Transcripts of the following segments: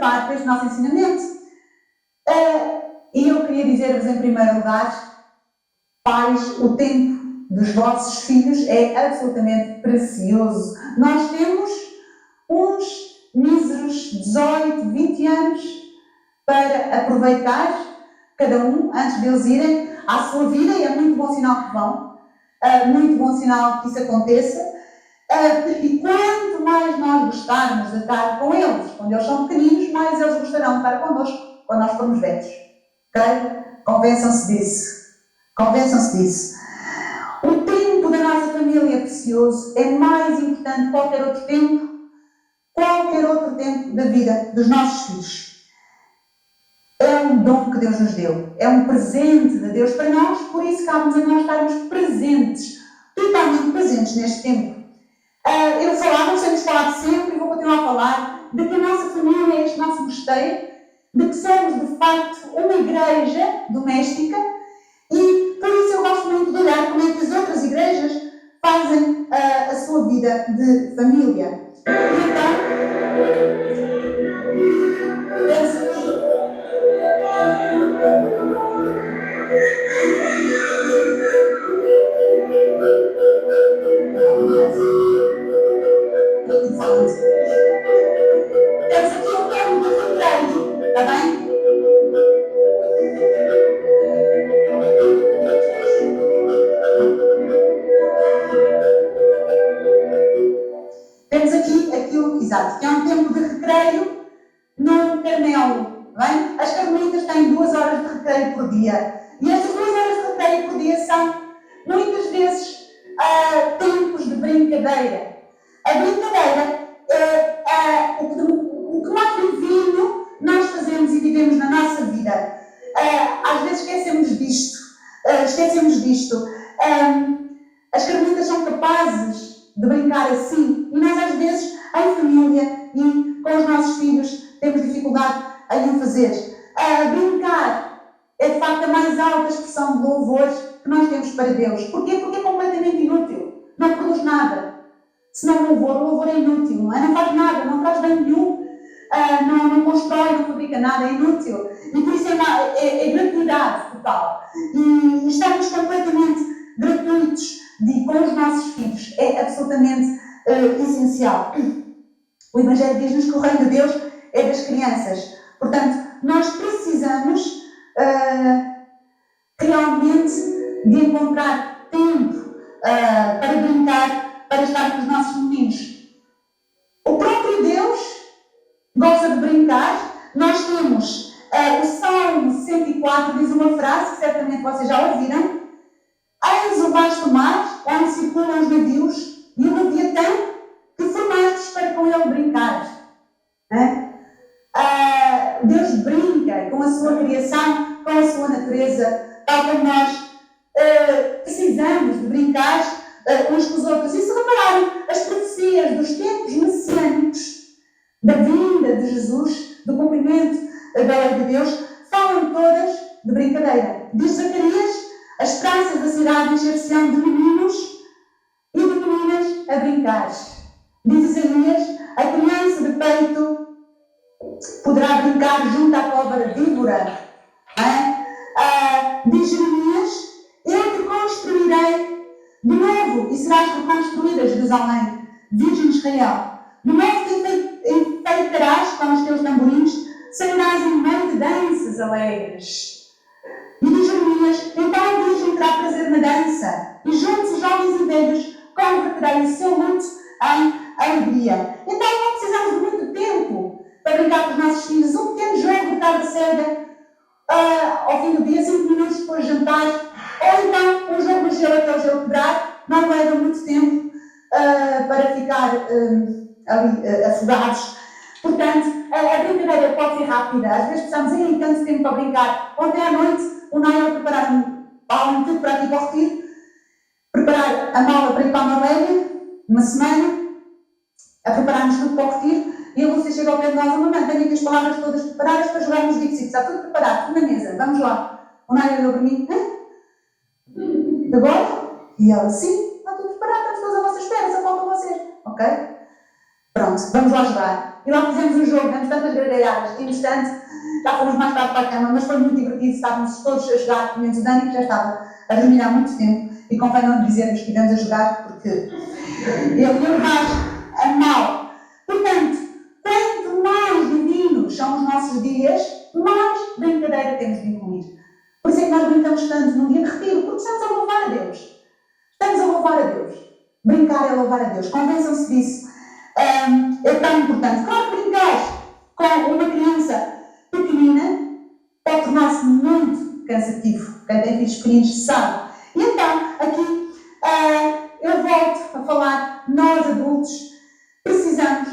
parte deste nosso ensinamento. E eu queria dizer-vos em primeiro lugar, pais, o tempo dos vossos filhos é absolutamente precioso. Nós temos uns míseros 18, 20 anos para aproveitar, cada um, antes deles irem à sua vida, e é muito bom sinal que vão, muito bom sinal que isso aconteça. E quanto mais nós gostarmos de estar com eles, quando eles são pequeninos, mais eles gostarão de estar connosco quando nós formos velhos. Ok? Convençam-se disso. Convençam-se disso. O tempo da nossa família é precioso, é mais importante que qualquer outro tempo da vida dos nossos filhos. É um dom que Deus nos deu, é um presente de Deus para nós, por isso cabe-nos a nós estarmos presentes, totalmente presentes neste tempo. Eu falava, temos falado sempre e vou continuar a falar, de que a nossa família é este nosso mosteiro, de que somos de facto uma igreja doméstica, e por isso eu gosto muito de olhar como é que as outras igrejas fazem a sua vida de família. E temos aqui um termo de recreio, está bem? Temos aqui aquilo, exato, que é um tempo de recreio no Carmelo, bem? As carmelitas têm 2 horas de recreio por dia. E estas 2 horas de recreio por dia são, muitas vezes, tempos de brincadeira. A brincadeira é o que mais divino nós fazemos e vivemos na nossa vida. Às vezes esquecemos disto. As carmelitas são capazes de brincar assim, e nós às vezes, em família e com os nossos filhos, temos dificuldade em o fazer. Brincar é de facto a mais alta expressão de louvor que nós temos para Deus. Porquê? Porque é completamente inútil. Não produz nada. Se não o louvor é inútil, não é? Não faz nada, não traz bem nenhum, não constrói, não fabrica nada, é inútil. E por isso é gratuidade total. E estamos completamente gratuitos com os nossos filhos. É absolutamente essencial. O Evangelho diz-nos que o reino de Deus é das crianças. Portanto, nós precisamos realmente de encontrar tempo para brincar, para estar com os nossos meninos. O próprio Deus gosta de brincar. Nós temos o Salmo 104, diz uma frase que certamente vocês já ouviram. Eis o vasto mar, onde circulam os navios, e o leviatã que formastes para com ele brincar. Deus brinca com a sua criação, com a sua natureza, tal como nós precisamos de brincar uns com os outros. E se repararem, as profecias dos tempos messiânicos, da vinda de Jesus, do cumprimento da lei de Deus, falam todas de brincadeira. Diz Zacarias, as praças da cidade encher-se-ão de meninos e de meninas a brincar. Diz Isaías, a criança de peito poderá brincar junto à cobra víbora. Diz Jeremias, eu te construirei de novo e serás reconstruída, Jerusalém, Virgem de Israel. De novo te enfeitarás com os teus tamborins, sairás em meio de danças alegres. E diz Jeremias, então a Virgem terá prazer na dança, e juntos os jovens e velhos converterão o seu luto em alegria. Então não precisamos de muito tempo para brincar com os nossos filhos. Um pequeno jogo de tarde cedo, ao fim do dia, 5 minutos depois de jantar, ou então um jogo de gelo até o gelo quebrar, não leva muito tempo para ficar ali afogados. Portanto, a brincadeira pode ser rápida. Às vezes precisamos ir tanto tempo para brincar. Ontem à noite, o Nail preparar tudo para ir para o retiro, preparar a mala para ir para a Noruega, uma semana, a preparar-nos tudo para o retiro, e a Lúcia chega ao pé de nós, mamãe, tenho aqui as palavras todas preparadas para jogar nos Dixit, está tudo preparado, tudo na mesa, vamos lá. O Nail olhou para mim, agora? E ela, sim, está tudo preparado, estamos todos à vossa espera, só faltam vocês, ok? Pronto, vamos lá jogar. E lá fizemos um jogo, demos tantas gargalhadas, tínhamos tanto, já fomos mais tarde para a cama, mas foi muito divertido, estávamos todos a jogar, menos o Dani, que já estava a dormir há muito tempo, e convém não dizer-nos que estivemos a jogar, porque ele ia levar a mal. Portanto, quanto mais divinos são os nossos dias, mais brincadeira temos de incluir. Por isso é que nós brincamos tanto num dia de retiro, porque estamos a louvar a Deus. Estamos a louvar a Deus. Brincar é louvar a Deus. Convençam-se disso. É tão importante. Claro que brincar com uma criança pequenina pode tornar-se muito cansativo. Quem tem filhos pequeninos sabe. E então, aqui, eu volto a falar, nós adultos precisamos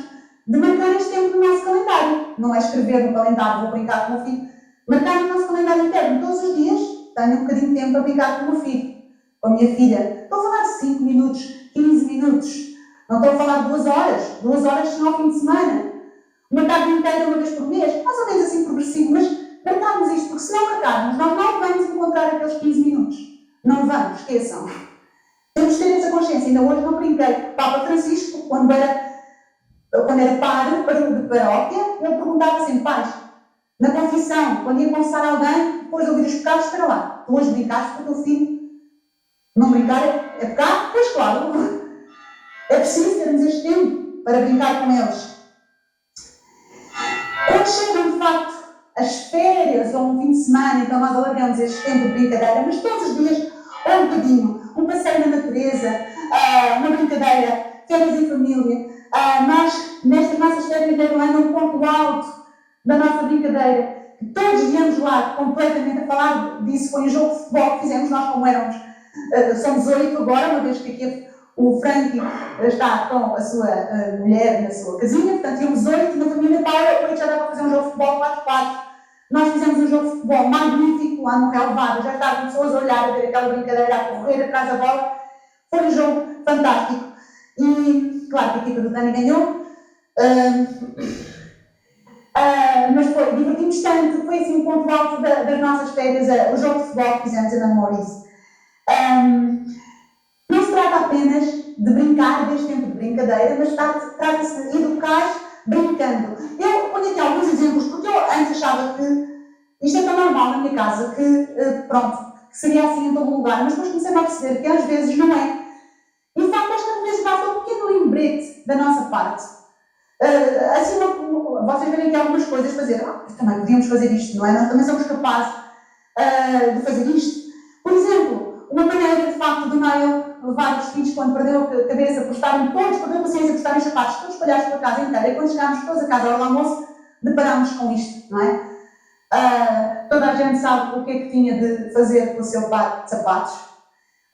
de marcar este tempo no nosso calendário. Não é escrever no calendário, vou brincar com o meu filho. Marcar no nosso calendário interno. Todos os dias tenho um bocadinho de tempo para brincar com o meu filho, com a minha filha. Estou a falar de 5 minutos, 15 minutos. Não estou a falar de 2 horas. 2 horas são ao fim de semana. Uma tarde inteira, uma vez por mês. Mais ou menos assim progressivo, mas marcarmos isto, porque se não marcarmos, nós não vamos encontrar aqueles 15 minutos. Não vamos, esqueçam. Temos de ter essa consciência. Ainda hoje não brinquei. Papa Francisco, quando era padre de paróquia, ele perguntava sempre, pais, na confissão, quando ia confessar alguém, depois de ouvir os pecados, espera lá, tu hoje brincaste com o teu filho? Não brincar é pecado? Pois claro. É preciso termos este tempo para brincar com eles. Quando chegam, de facto, as férias ou um fim de semana, então nós alargamos este tempo de brincadeira, mas todos os dias, ou um bocadinho, um passeio na natureza, uma brincadeira, férias em família. Nós, nestas nossas férias de ano, um ponto alto da nossa brincadeira, que todos viemos lá completamente a falar disso, foi um jogo de futebol que fizemos nós como éramos. Somos 8 agora, uma vez que aqui o Frankie está com a sua mulher na sua casinha, portanto íamos 8 na família Paula, 8 já dá para fazer um jogo de futebol 4-4. Nós fizemos um jogo de futebol magnífico lá no relevado, já estavam pessoas a olhar, a ver aquela brincadeira, a correr atrás da bola. Foi um jogo fantástico. E claro que a equipa do Dani ganhou, mas foi, divertimos tanto, foi assim um ponto alto das nossas férias, o jogo de futebol que fizemos em Namoris. Não se trata apenas de brincar deste tempo de brincadeira, mas trata-se de educar brincando. Eu ponho aqui alguns exemplos, porque eu antes achava que isto é tão normal na minha casa, que que seria assim em todo lugar, mas depois comecei a perceber que às vezes não é. E de facto, esta vez basta um pequeno lembrete da nossa parte. Assim, vocês verem aqui algumas coisas para dizer, também podíamos fazer isto, não é? Nós também somos capazes de fazer isto. Por exemplo, uma maneira de facto do Niall levar os filhos quando perdeu a cabeça por estarem todos, perderam a paciência por estarem chapados, todos espalhados pela casa inteira, e quando chegámos todos a casa ao almoço, deparámos com isto, não é? Toda a gente sabe o que é que tinha de fazer com o seu par de sapatos.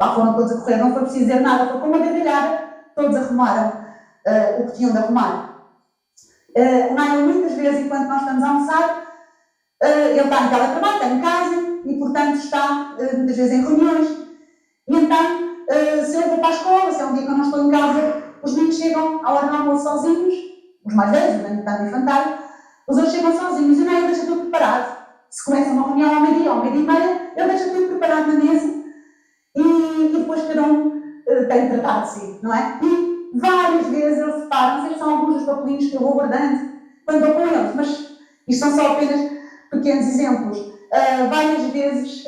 Lá foram todos a correr, não foi preciso dizer nada, foi com uma gargalhada, todos arrumaram o que tinham de arrumar. O Niall, muitas vezes, enquanto nós estamos a almoçar, ele está em teletrabalho, está em casa e, portanto, está muitas vezes em reuniões. E então, se eu vou para a escola, se é um dia que eu não estou em casa, os meninos chegam à hora do almoço sozinhos, os mais velhos, o Dani está no infantário, os outros chegam sozinhos e o Niall deixa tudo preparado. Se começa uma reunião ao meio-dia, ao meio-dia e meia, ele deixa tudo preparado na mesa e depois cada um tem de tratar de si, não é? E várias vezes eles separam, estes são alguns dos papelinhos que eu vou guardando quando estou com eles, mas isto são só apenas pequenos exemplos. Várias vezes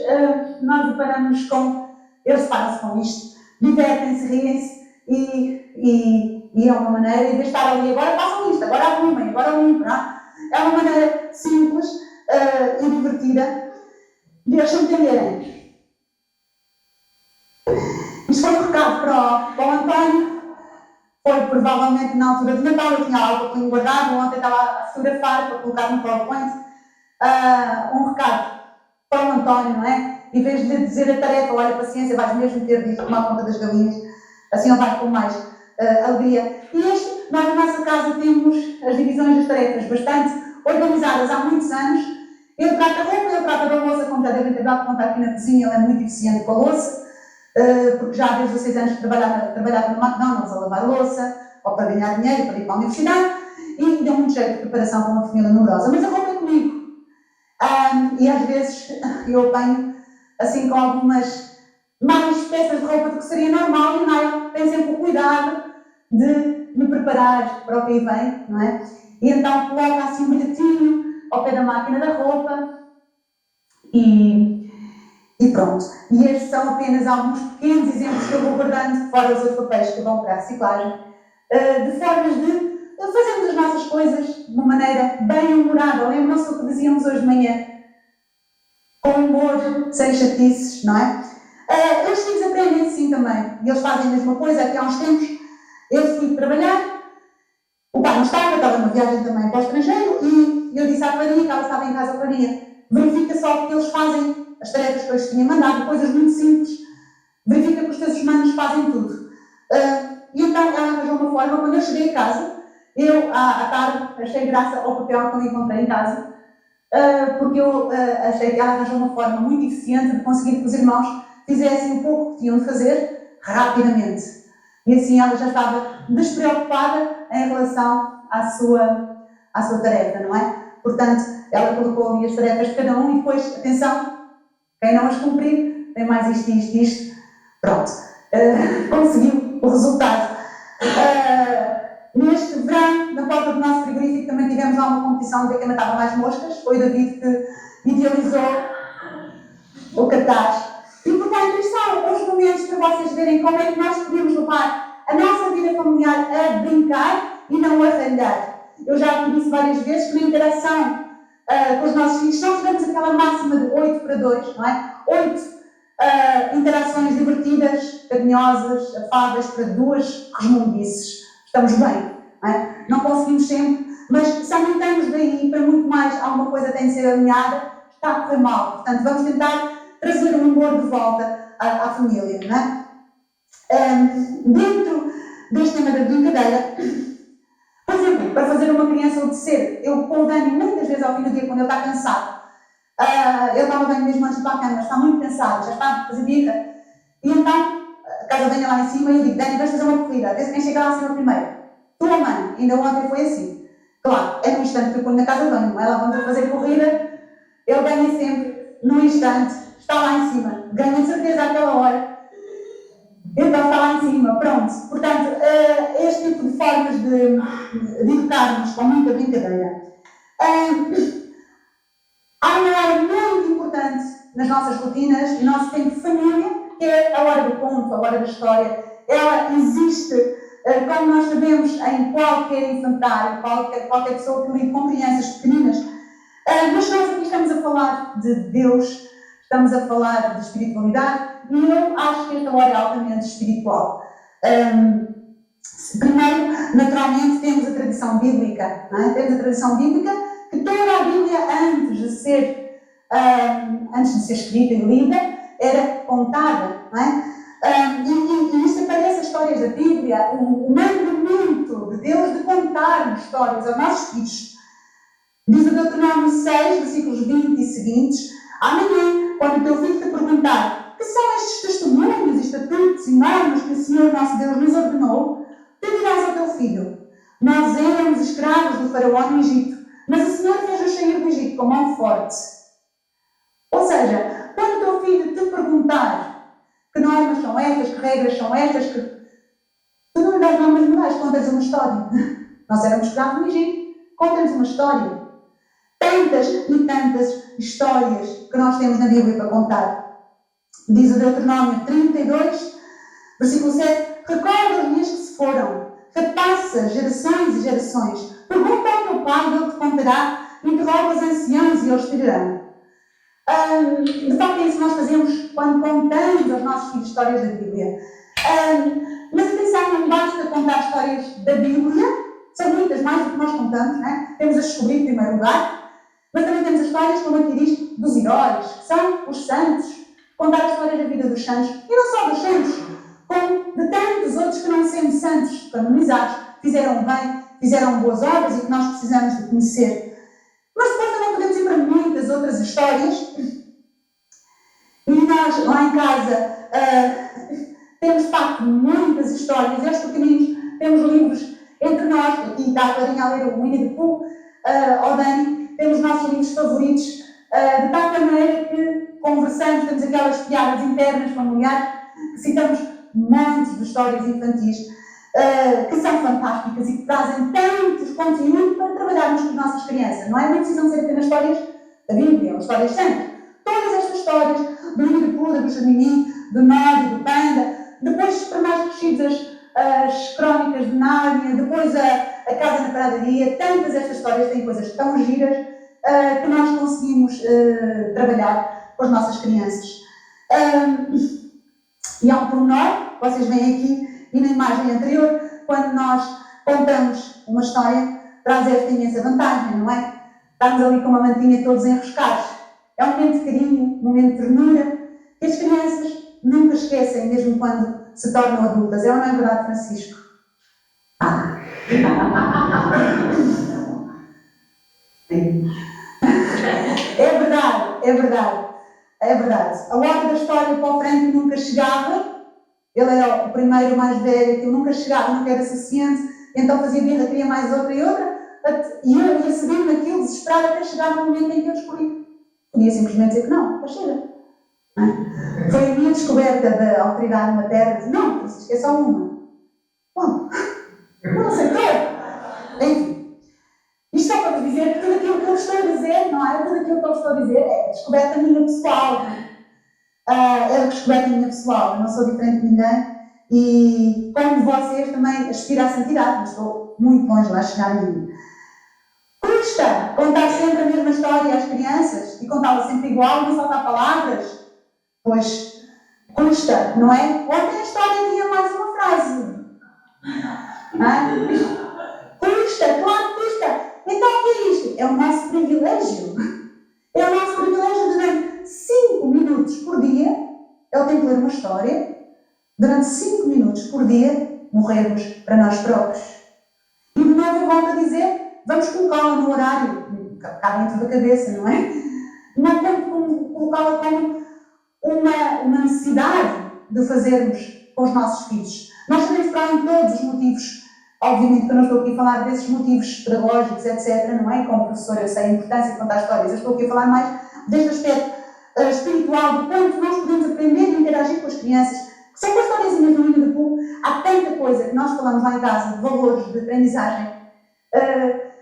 nós deparamos com, eles separam-se com isto, divertem-se, riem-se e é uma maneira, em vez de estar ali, agora façam isto, agora arrumem, agora limpem, é uma maneira simples e divertida de eles entenderem. Isto foi um recado para o António, foi provavelmente na altura de Natal, eu tinha algo que tinha guardado, ontem estava a fotografar para colocar no PowerPoint, um recado para o António, não é? Em vez de lhe dizer a tarefa, olha, paciência, vais mesmo ter de tomar conta das galinhas, assim ele vai com mais alegria. E nós na nossa casa temos as divisões das tarefas bastante organizadas há muitos anos. Ele trata a roupa, ele trata da louça, como já devem ter dado conta aqui na cozinha, ele é muito eficiente com a louça, porque já desde os 6 anos trabalhava no McDonald's a lavar louça, ou para ganhar dinheiro, para ir para a universidade, e deu muito jeito de preparação para uma família numerosa. Mas a roupa é comigo. E às vezes eu apanho assim com algumas mais peças de roupa do que seria normal, e o Niall tem sempre o cuidado de me preparar para o que aí vem, não é? E então coloca assim um bilhetinho ao pé da máquina da roupa e pronto. E estes são apenas alguns pequenos exemplos que eu vou guardando, fora os outros papéis que vão para a reciclagem, de formas de fazermos as nossas coisas de uma maneira bem humorada. Lembram-se do que dizíamos hoje de manhã? Com humor, sem chatices, não é? Os filhos aprendem assim também. E eles fazem a mesma coisa. Aqui há uns tempos eu fui trabalhar, o pai não estava numa viagem também para o estrangeiro e eu disse à Clarinha, que ela estava em casa, Clarinha, verifica só que eles fazem as tarefas que eu lhes tinha mandado, coisas muito simples, verifica que os teus humanos fazem tudo. E então ela arranjou uma forma, quando eu cheguei a casa, eu à tarde achei graça ao papel que eu encontrei em casa, porque eu achei que ela arranjou uma forma muito eficiente de conseguir que os irmãos fizessem o pouco que tinham de fazer rapidamente. E assim ela já estava despreocupada em relação à sua tarefa, não é? Portanto, ela colocou ali as tarefas de cada um e depois, atenção, quem não as cumprir tem mais isto. Pronto, conseguiu o resultado. Neste verão, na porta do nosso frigorífico, também tivemos lá uma competição de ver quem matava mais moscas. Foi o David que idealizou o cartaz. E, portanto, isto são os momentos para vocês verem como é que nós podemos levar a nossa vida familiar a brincar e não a ralhar. Eu já disse várias vezes que na interação com os nossos filhos, nós tivemos aquela máxima de 8-2, não é? 8 interações divertidas, carinhosas, afadas para 2 resmundices. Estamos bem, não é? Não conseguimos sempre, mas se aumentamos daí para muito mais, alguma coisa tem de ser alinhada, está a correr mal. Portanto, vamos tentar trazer o humor de volta à família, não é? Dentro deste tema da brincadeira, por exemplo, para fazer uma criança obedecer, eu com o Dani muitas vezes ao fim do dia, quando ele está cansado, ele estava bem mesmo antes de ir para a cama, está muito cansado, já está a fazer birra, e então, caso eu venha lá em cima, eu digo, Dani, vais fazer uma corrida, a ver quem chega lá acima primeiro. Tua mãe, ainda ontem foi assim. Claro, é no instante que eu ponho na casa de banho, ela vamos a fazer corrida, ele ganha sempre, no instante, está lá em cima, ganha de certeza àquela hora, então está lá em cima, pronto. Portanto, este tipo de formas de educarmos com muita brincadeira. Há uma hora muito importante nas nossas rotinas, e nosso tempo de família, que é a hora do conto, a hora da história. Ela existe, como nós sabemos, em qualquer infantário, qualquer pessoa que lide com crianças pequeninas. Mas nós aqui estamos a falar de Deus, estamos a falar de espiritualidade, e eu acho que esta hora é altamente espiritual. Primeiro, naturalmente, temos a tradição bíblica, não é? Temos a tradição bíblica, que toda a Bíblia, antes de ser escrita e lida, era contada, não é? E isto aparece as histórias da Bíblia, o mandamento de Deus de contar histórias aos nossos filhos. Diz o Deuteronômio 6, versículos 20 e seguintes: amanhã, quando o teu filho te perguntar que são estes testemunhos, estatutos e normas que o Senhor nosso Deus nos ordenou, tu dirás ao teu filho: nós éramos escravos do faraó no Egito, mas o Senhor fez-nos sair do Egito com mão forte. Ou seja, quando o teu filho te perguntar que normas são estas, que regras são estas, que tu não lhe dás normas morais, contas uma história. Nós éramos escravos no Egito, conta-nos uma história. Tantas e tantas histórias que nós temos na Bíblia para contar. Diz o Deuteronômio 32, versículo 7, recorda os dias que se foram, repassa gerações e gerações, pergunta ao teu pai e ele te contará, interroga os anciãos e eles te dirão. De facto é isso que nós fazemos quando contamos aos nossos filhos histórias da Bíblia. Mas atenção, não basta contar histórias da Bíblia, são muitas mais do que nós contamos, né? Temos a descobrir em primeiro lugar, mas também temos as histórias, como aqui diz, dos heróis, que são os santos, contar as histórias da vida dos santos, e não só dos santos, como de tantos outros que não sendo santos, canonizados, fizeram bem, fizeram boas obras e que nós precisamos de conhecer. Mas depois também podemos ir para muitas outras histórias, e nós, lá em casa, temos de facto muitas histórias, estes pequeninos, temos livros entre nós, aqui está a Clarinha a ler o Winnie the Pooh, ao Dani, temos nossos livros favoritos, de tal maneira que conversamos, temos aquelas piadas internas, familiares, que citamos montes de histórias infantis. que são fantásticas e que trazem tantos conteúdos para trabalharmos com as nossas crianças. Não é? Não precisam ser apenas histórias da Bíblia ou histórias santas. Todas estas histórias do Winnie the Pooh, da Bruxa de Mimi, do Nod, do Panda, depois para mais crescidos as Crónicas de Nárnia, depois a Casa na Pradaria, tantas estas histórias têm coisas tão giras que nós conseguimos trabalhar com as nossas crianças. E há um pormenor, vocês veem aqui, e na imagem anterior, quando nós contamos uma história, traz esta imensa vantagem, não é? Estamos ali com uma mantinha todos enroscados. É um momento de carinho, um momento de ternura, que as crianças nunca esquecem, mesmo quando se tornam adultas. É ou não é verdade, Francisco? É verdade, é verdade, é verdade. A hora da história para o Frank nunca chegava. Ele era o primeiro, mais velho, que nunca chegava, nunca era suficiente, então fazia birra, queria mais outra e outra, e eu ia seguindo naquilo, desesperado, até chegar no momento em que eu descobri. Podia simplesmente dizer que não, mas chega. Não é? Foi a minha descoberta da autoridade materna, não, Francisco, é só uma. Bom, não aceitou. Enfim, isto é para vos dizer que tudo aquilo que eu estou a dizer, não é? Tudo aquilo que eu estou a dizer é descoberta minha pessoal. É descoberta minha pessoal, eu não sou diferente de ninguém e, como vocês, também aspiro à santidade, mas estou muito longe lá a chegar a mim. Custa contar sempre a mesma história às crianças e contá-la sempre igual, não faltar palavras? Pois, custa, não é? Ontem a história tinha mais uma frase. Custa, claro que custa. Então o que é isto? É o nosso privilégio. É o nosso privilégio durante 5 minutos por dia, ele tem que ler uma história, durante 5 minutos por dia, morrermos para nós próprios. E de novo eu volto a dizer, vamos colocá-la no horário, cá dentro da cabeça, não é? Não temos colocá-la como uma necessidade de fazermos com os nossos filhos. Nós sabemos para além de todos os motivos, obviamente que eu não estou aqui a falar desses motivos pedagógicos, etc., não é? Como professora eu sei a importância de contar histórias, eu estou aqui a falar mais deste aspecto espiritual, de quanto nós podemos aprender e interagir com as crianças, que são com as historiazinhas do Winnie the Pooh. Há tanta coisa que nós falamos lá em casa, de valores, de aprendizagem, é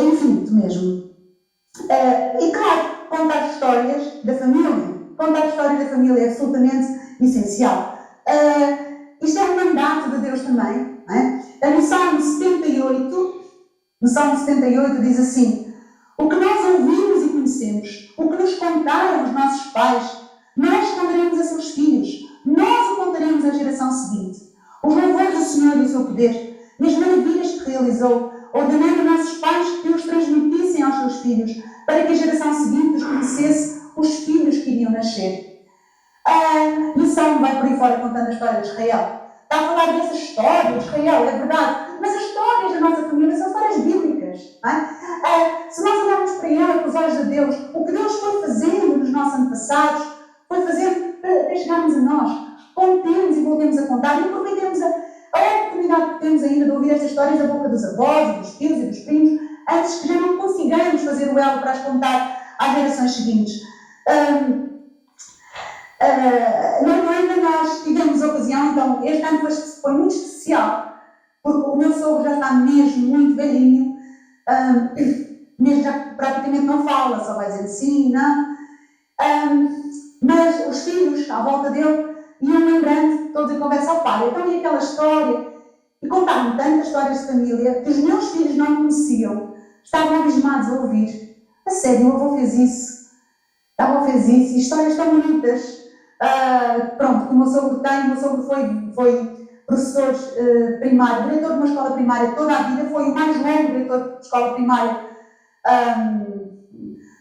infinito mesmo. E claro, contar histórias da família. Contar a história da família é absolutamente essencial. Isto é um mandato de Deus também. Não é? No Salmo 78 diz assim: o que nós ouvimos e conhecemos, o que nos contaram os nossos pais, nós contaremos a seus filhos, nós o contaremos à geração seguinte. Os louvores do Senhor e o seu poder, e as maravilhas que realizou, ordenando a nossos pais que os transmitissem aos seus filhos, para que a geração seguinte os conhecesse, os filhos que iriam nascer. E o Salmo vai por aí fora contando a história de Israel. Está a falar dessa história de Israel, é verdade, mas as histórias da nossa família são histórias bíblicas. Não é? Se nós olharmos para ela com os olhos de Deus, o que Deus foi fazendo nos nossos antepassados, foi fazendo até chegarmos a nós. Contemos e voltemos a contar e aproveitemos a oportunidade que temos ainda de ouvir estas histórias da boca dos avós, dos tios e dos primos, antes que já não consigamos fazer o elo para as contar às gerações seguintes. Na Irlanda nós tivemos a ocasião, então este ano foi muito especial, porque o meu sogro já está mesmo muito velhinho, mesmo já praticamente não fala, só vai dizendo sim, não. Mas os filhos à volta dele iam lembrando todos a conversa ao pai. Então ia aquela história, e contavam tantas histórias de família que os meus filhos não conheciam, estavam abismados a ouvir. A sério, o avô fez isso, a avó fez isso, e histórias tão bonitas. Pronto, que o meu sogro tem, o meu sogro foi professor primário, diretor de uma escola primária toda a vida, foi o mais longo diretor de escola primária, não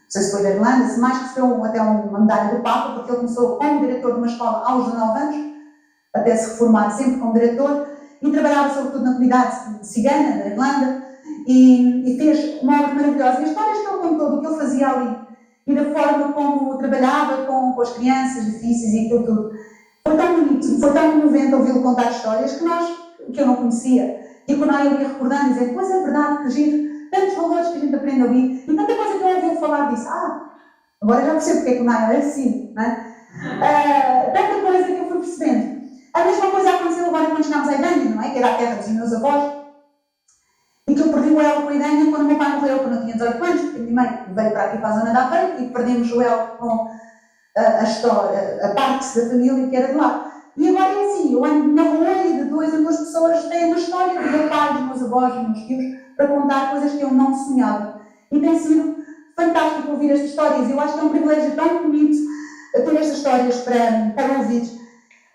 sei se foi da Irlanda, se mais recebeu até uma medalha do Papa, porque ele começou como diretor de uma escola aos 19 anos, até se reformar sempre como diretor, e trabalhava sobretudo na comunidade cigana da Irlanda, e fez uma obra maravilhosa. E as histórias que ele contou do que ele fazia ali, e da forma como trabalhava com as crianças difíceis e aquilo tudo. Foi tão bonito, foi tão comovente ouvi-lo contar histórias que eu não conhecia. E quando eu ia recordando e dizendo, pois é verdade, que giro, tantos valores que a gente aprende ali, e tanta coisa que eu ouvi falar disso. Agora já percebo porque é que o Naio é assim, não é? Tanta coisa que eu fui percebendo. A mesma coisa aconteceu agora quando chegámos à Idanha, não é? Que era a terra dos meus avós. E que eu perdi o elo com a Idanha quando o meu pai morreu, quando eu tinha 18 anos, porque a minha mãe veio para aqui para a zona da Aveiro e perdemos o elo com a história, a parte da família que era de lá. E agora é assim, eu ando na rua e de 2 em 2 pessoas têm uma história do meu pai, dos meus avós, dos meus tios, para contar coisas que eu não sonhava. E tem sido fantástico ouvir estas histórias. Eu acho que é um privilégio tão bonito ter estas histórias para ouvir.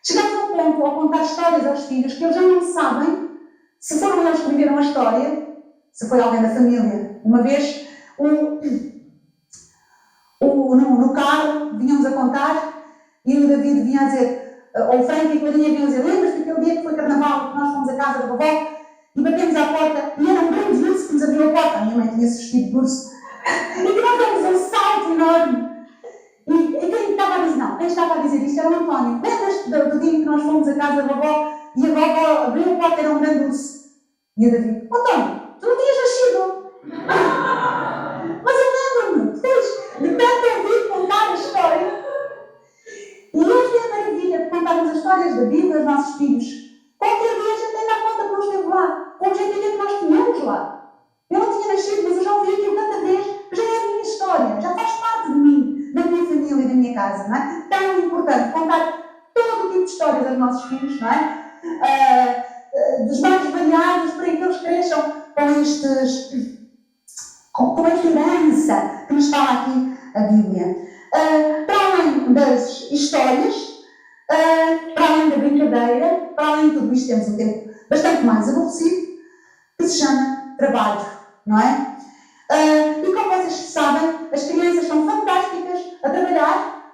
Chegamos a um ponto, ao contar histórias aos filhos, que eles já não sabem se foram eles que viveram a história, se foi alguém da família. Uma vez, no carro, vinhamos a contar e o David vinha a dizer, ou o Frank e a Clarinha vinham a dizer, lembras-te daquele dia que foi carnaval, que nós fomos à casa da vovó e batemos à porta e era um grande urso que nos abriu a porta. A minha mãe tinha-se vestido de urso. E que nós demos um salto enorme. E quem estava a dizer, não, quem estava a dizer isto era o António. Lembras-te do dia em que nós fomos à casa da vovó e a vovó abriu a porta e era um grande urso? E o David, António, tu não tinhas nascido? Mas eu lembro-me, depois de tanto ouvir contar a história. E esta é a maravilha de contarmos as histórias da Bíblia aos nossos filhos. Qualquer dia a gente tem dá conta que não esteve lá. Com o objetivo é que nós tínhamos lá. Eu não tinha nascido, mas eu já ouvi aquilo tanta vez, já é a minha história, já faz parte de mim, da minha família e da minha casa, não é? Tão importante contar todo o tipo de histórias aos nossos filhos, não é? Dos mais variados, para que eles cresçam com esta herança que nos fala aqui a Bíblia. Para além das histórias, para além da brincadeira, para além de tudo isto, temos um tempo bastante mais aborrecido, que se chama trabalho, não é? E como vocês sabem, as crianças são fantásticas a trabalhar,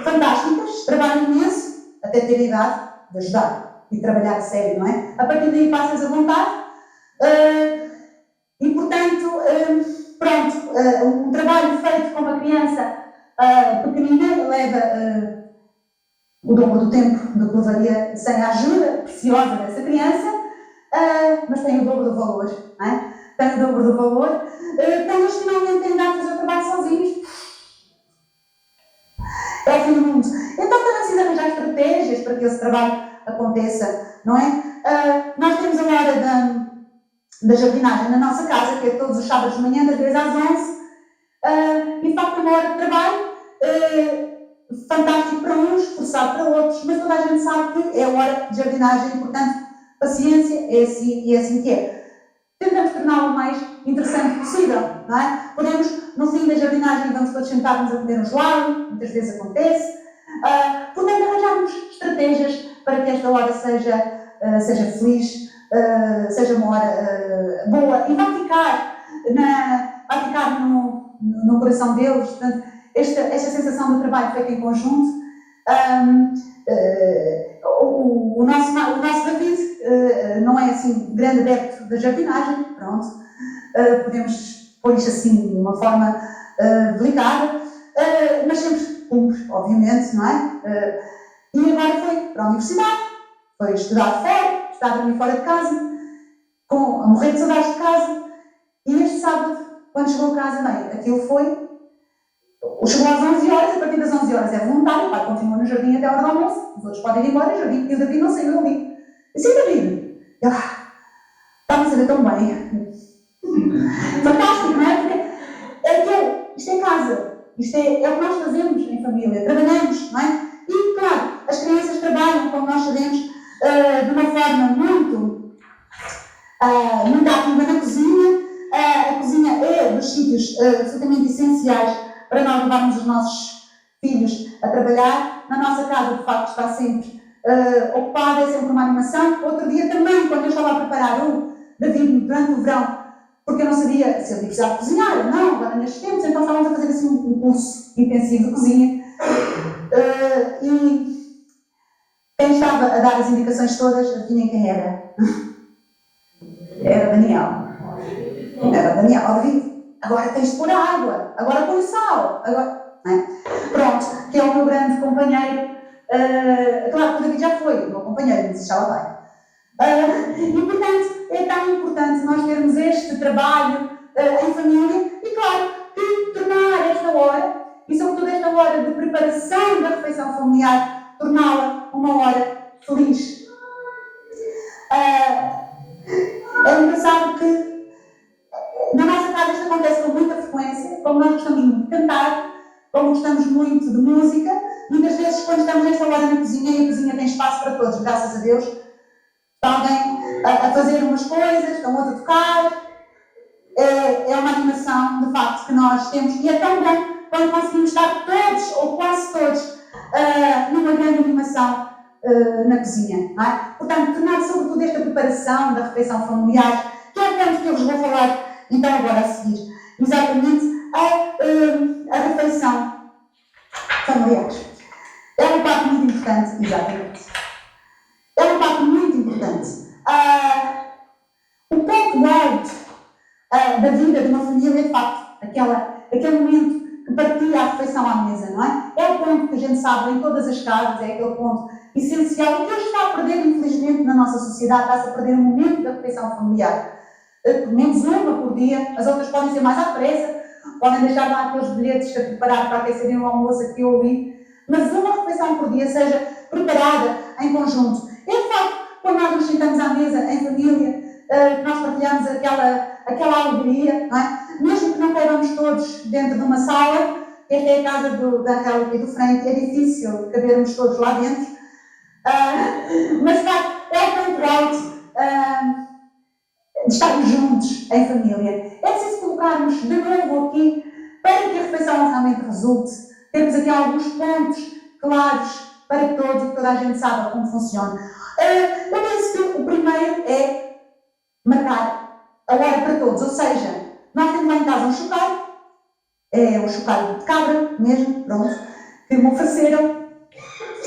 fantásticas, trabalham imenso, até ter a idade de ajudar e trabalhar a sério, não é? A partir daí passas a vontade e, portanto, um trabalho feito com uma criança pequenina leva o dobro do tempo do que levaria sem a ajuda preciosa dessa criança, mas tem o dobro do valor, não é? Tem o dobro do valor. Quando eles finalmente têm de fazer o trabalho sozinhos, é o fim do mundo. Então também precisa arranjar estratégias para que esse trabalho aconteça, não é? Nós temos a hora da jardinagem na nossa casa, que é todos os sábados de manhã, das 10 às 11, e de facto é uma hora de trabalho fantástico para uns, forçado para outros, mas toda a gente sabe que é a hora de jardinagem, portanto, paciência, é assim que é. Tentamos torná-lo o mais interessante possível, não é? Podemos, no fim da jardinagem, vamos todos sentar-nos a comer um gelado, muitas vezes acontece. Podemos arranjarmos estratégias para que esta hora seja feliz, seja uma hora boa e vai ficar no coração deles. Portanto, esta sensação do trabalho feito em conjunto. O nosso David não é assim grande adepto da jardinagem, pronto, podemos pôr isto assim de uma forma delicada, mas sempre cumpre, obviamente, não é? E agora foi para a universidade, foi estudar fora, está a dormir fora de casa, a morrer de saudades de casa, e este sábado, quando chegou a casa, bem, aquilo chegou às 11 horas, a partir das 11 horas é voluntário, o pai continua no jardim até a hora do almoço, os outros podem ir embora, e o David não saiu dali. E sim, David, ele está-me a saber tão bem. Fantástico, não é? Porque isto é casa, isto é o que nós fazemos em família, trabalhamos, não é? E, claro, as crianças trabalham, como nós sabemos, de uma forma muito ativa na cozinha. A cozinha é dos sítios absolutamente essenciais para nós levarmos os nossos filhos a trabalhar. Na nossa casa, de facto, está sempre ocupada, é sempre uma animação. Outro dia também, quando eu estava a preparar o David durante o verão, porque eu não sabia se ele precisava cozinhar ou não, agora nestes tempos, então estávamos a fazer assim um curso intensivo de cozinha. E quem estava a dar as indicações todas, adivinhem quem era? Era Daniel. Era Daniel. Ó, David, agora tens de pôr a água, agora põe o sal, agora... Né? Pronto, que é o meu grande companheiro. Claro que o David já foi o meu companheiro, mas já lá vai. E portanto, é tão importante nós termos este trabalho em família e, claro, que tornar esta hora, e sobretudo esta hora de preparação da refeição familiar, torná-la uma hora feliz. como nós gostamos muito de cantar, como gostamos muito de música, muitas vezes quando estamos nesta hora na cozinha, e a cozinha tem espaço para todos, graças a Deus, está alguém a fazer umas coisas, estão outros a tocar, é uma animação, de facto, que nós temos, e é tão bom quando conseguimos estar todos, ou quase todos, numa grande animação na cozinha, não é? Portanto, tornar sobretudo esta preparação da refeição familiar, que é o ponto que eu vos vou falar, então, agora a seguir, exatamente a refeição familiar. É uma parte muito importante, exatamente. É uma parte muito importante. O ponto alto da vida de uma família, de facto, aquele momento que partilha a refeição à mesa, não é? É o ponto que a gente sabe em todas as casas, é aquele ponto essencial, que hoje está a perder, infelizmente, na nossa sociedade, está-se a perder o momento da refeição familiar. Pelo menos uma por dia, as outras podem ser mais à pressa, podem deixar lá aqueles bilhetes a preparar para aquecerem o almoço aqui ou ali, mas uma refeição por dia seja preparada em conjunto. É de facto, quando nós nos sentamos à mesa em família, nós partilhamos aquela alegria, não é? Mesmo que não caibamos todos dentro de uma sala, esta é a casa da Angélica e do Frank, é difícil cabermos todos lá dentro, mas de facto é o ponto alto de estarmos juntos em família. É preciso colocarmos de novo aqui, para que a refeição realmente resulte, temos aqui alguns pontos claros para todos e que toda a gente saiba como funciona. Eu penso que o primeiro é marcar a hora para todos, ou seja, nós temos lá em casa um chocalho, é um chocalho de cabra mesmo, pronto, que me ofereceram,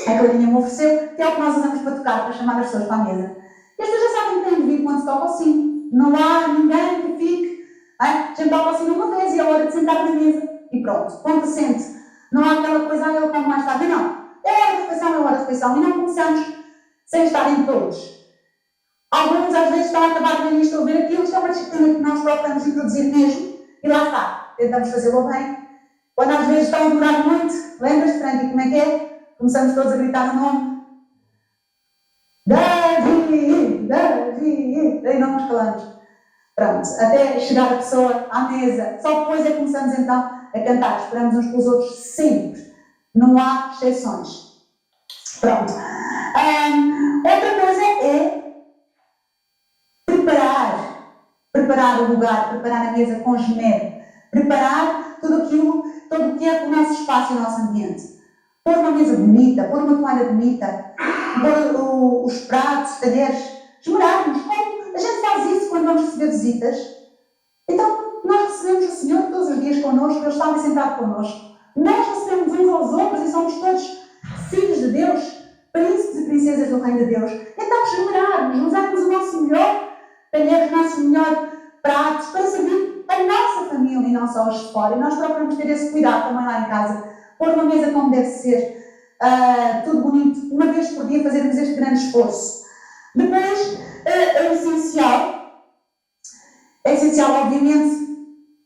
a Clarinha me ofereceu, que é o que nós usamos para tocar, para chamar as pessoas para a mesa. E as pessoas já sabem que têm de vir quando se toca o sino, não há ninguém que fique, a gente toca o sino uma vez e é a hora de sentar na mesa, e pronto, ponto assente. Não há aquela coisa, ele come mais tarde, não. É hora de refeição, é hora de refeição, e não começamos sem estarem todos. Alguns às vezes estão a acabar de ver isto ou ver aquilo, isto é uma disciplina que nós procuramos introduzir mesmo, e lá está, tentamos fazê-lo bem. Quando às vezes estão a demorar muito, lembras-te, Frankie, como é que é? Começamos todos a gritar o nome. Davi, Davi, daí não nos calamos. Pronto, até chegar a pessoa à mesa, só depois é que começamos então a cantar, esperamos uns pelos outros sempre, não há exceções. Pronto. Outra coisa é preparar o lugar, preparar a mesa com esmero, preparar tudo o que é o nosso espaço e o nosso ambiente. Pôr uma mesa bonita, pôr uma toalha bonita, pôr os pratos, talheres, esmerarmos. A gente faz isso quando vamos receber visitas. Então, nós recebemos o Senhor todos os dias connosco, Ele está ali sentado connosco. Nós recebemos uns aos outros e somos todos filhos de Deus, príncipes e princesas do Reino de Deus. Então, esmerarmos, usarmos o nosso melhor talheres, o nosso melhor pratos, para servir a nossa família e não só os de fora. E nós procuramos ter esse cuidado também lá em casa. Pôr uma mesa como deve ser, tudo bonito, uma vez por dia fazermos este grande esforço. Depois, é essencial obviamente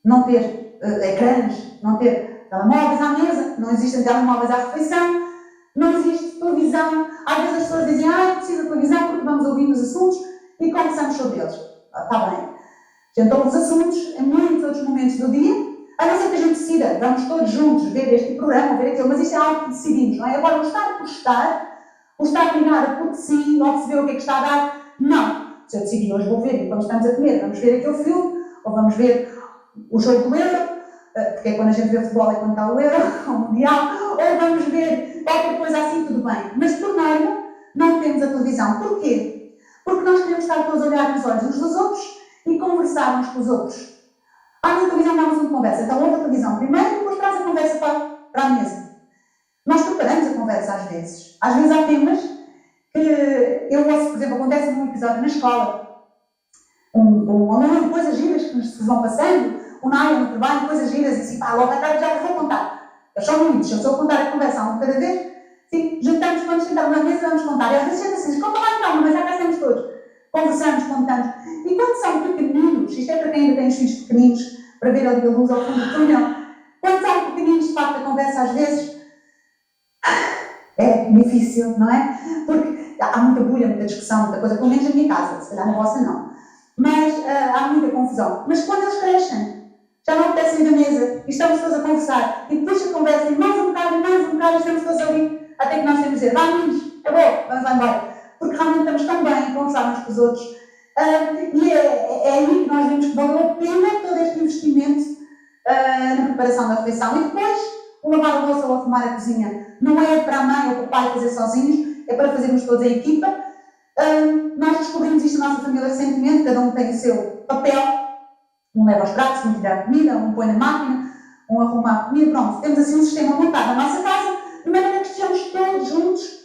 não ter ecrãs, não ter telemóveis à mesa, não existem telemóveis à refeição, não existe televisão. Às vezes as pessoas dizem, não precisa de televisão porque vamos ouvir os assuntos e conversamos sobre eles. Está bem. A gente ouve os assuntos em muitos outros momentos do dia, a não ser que a gente decida, vamos todos juntos ver este programa, ver aquele, mas isto é algo que decidimos, não é? Agora, o estar por estar, o estar ligado porque sim, logo se vê o que é que está a dar, não. Se eu decidi hoje vou ver, e quando estamos a comer, vamos ver aquele filme, ou vamos ver o jogo do Euro, porque é quando a gente vê futebol é quando está o Euro, o Mundial, ou vamos ver qualquer coisa assim, tudo bem. Mas, por norma, não temos a televisão. Porquê? Porque nós queremos estar todos a olhar nos olhos uns dos outros e conversar uns com os outros. Na televisão dá-nos uma conversa, então ouve a televisão primeiro e depois traz a conversa para a mesa. Nós preparamos a conversa às vezes. Às vezes há temas que eu ouço, por exemplo, acontece num episódio na escola, um aluno de coisas giras que nos vão passando, na área, no trabalho, coisas giras, e assim, logo à tarde já vos vou contar. Eles são muitos, eu estou a contar a conversa um de cada vez, sim, juntamos quando sentamos na mesa vamos contar. E às vezes assim, conta lá então, mas já cá estamos todos. Conversamos, contamos. E quando são pequeninos, isto é para quem ainda tem os filhos pequeninos, para ver ali a luz ao fundo do túnel, quando são pequeninos, de facto, a conversa às vezes é difícil, não é? Porque há muita bulha, muita discussão, muita coisa, pelo menos na minha casa, se calhar na vossa não. Mas há muita confusão. Mas quando eles crescem, Já não apetece sair da mesa e estamos todos a conversar. E depois a conversa e mais um bocado, e estamos todos ali. Até que nós temos de dizer, vá meninos, acabou, vamos lá embora. Porque realmente estamos tão bem a conversar uns com os outros. E é aí que nós vemos que valeu a pena todo este investimento na preparação da refeição. E depois, o lavar a louça ou arrumar a cozinha não é para a mãe ou para o pai fazer sozinhos, é para fazermos todos a equipa. Nós descobrimos isto na nossa família recentemente, cada um tem o seu papel. Um leva os pratos, um tira a comida, um põe na máquina, um arruma a comida. Pronto, temos assim um sistema montado na nossa casa, de maneira que estejamos todos juntos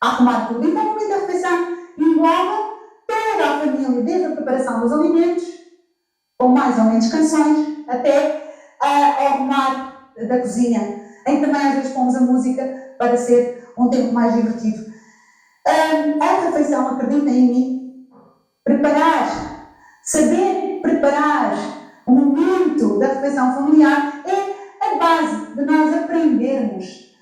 a arrumar tudo. Então, o momento da refeição engloba toda a família, desde a preparação dos alimentos, com mais ou menos canções, até ao arrumar da cozinha, em que também às vezes pomos a música para ser um tempo mais divertido. A refeição, acreditem em mim, saber preparar o momento da refeição familiar é a base de nós aprendermos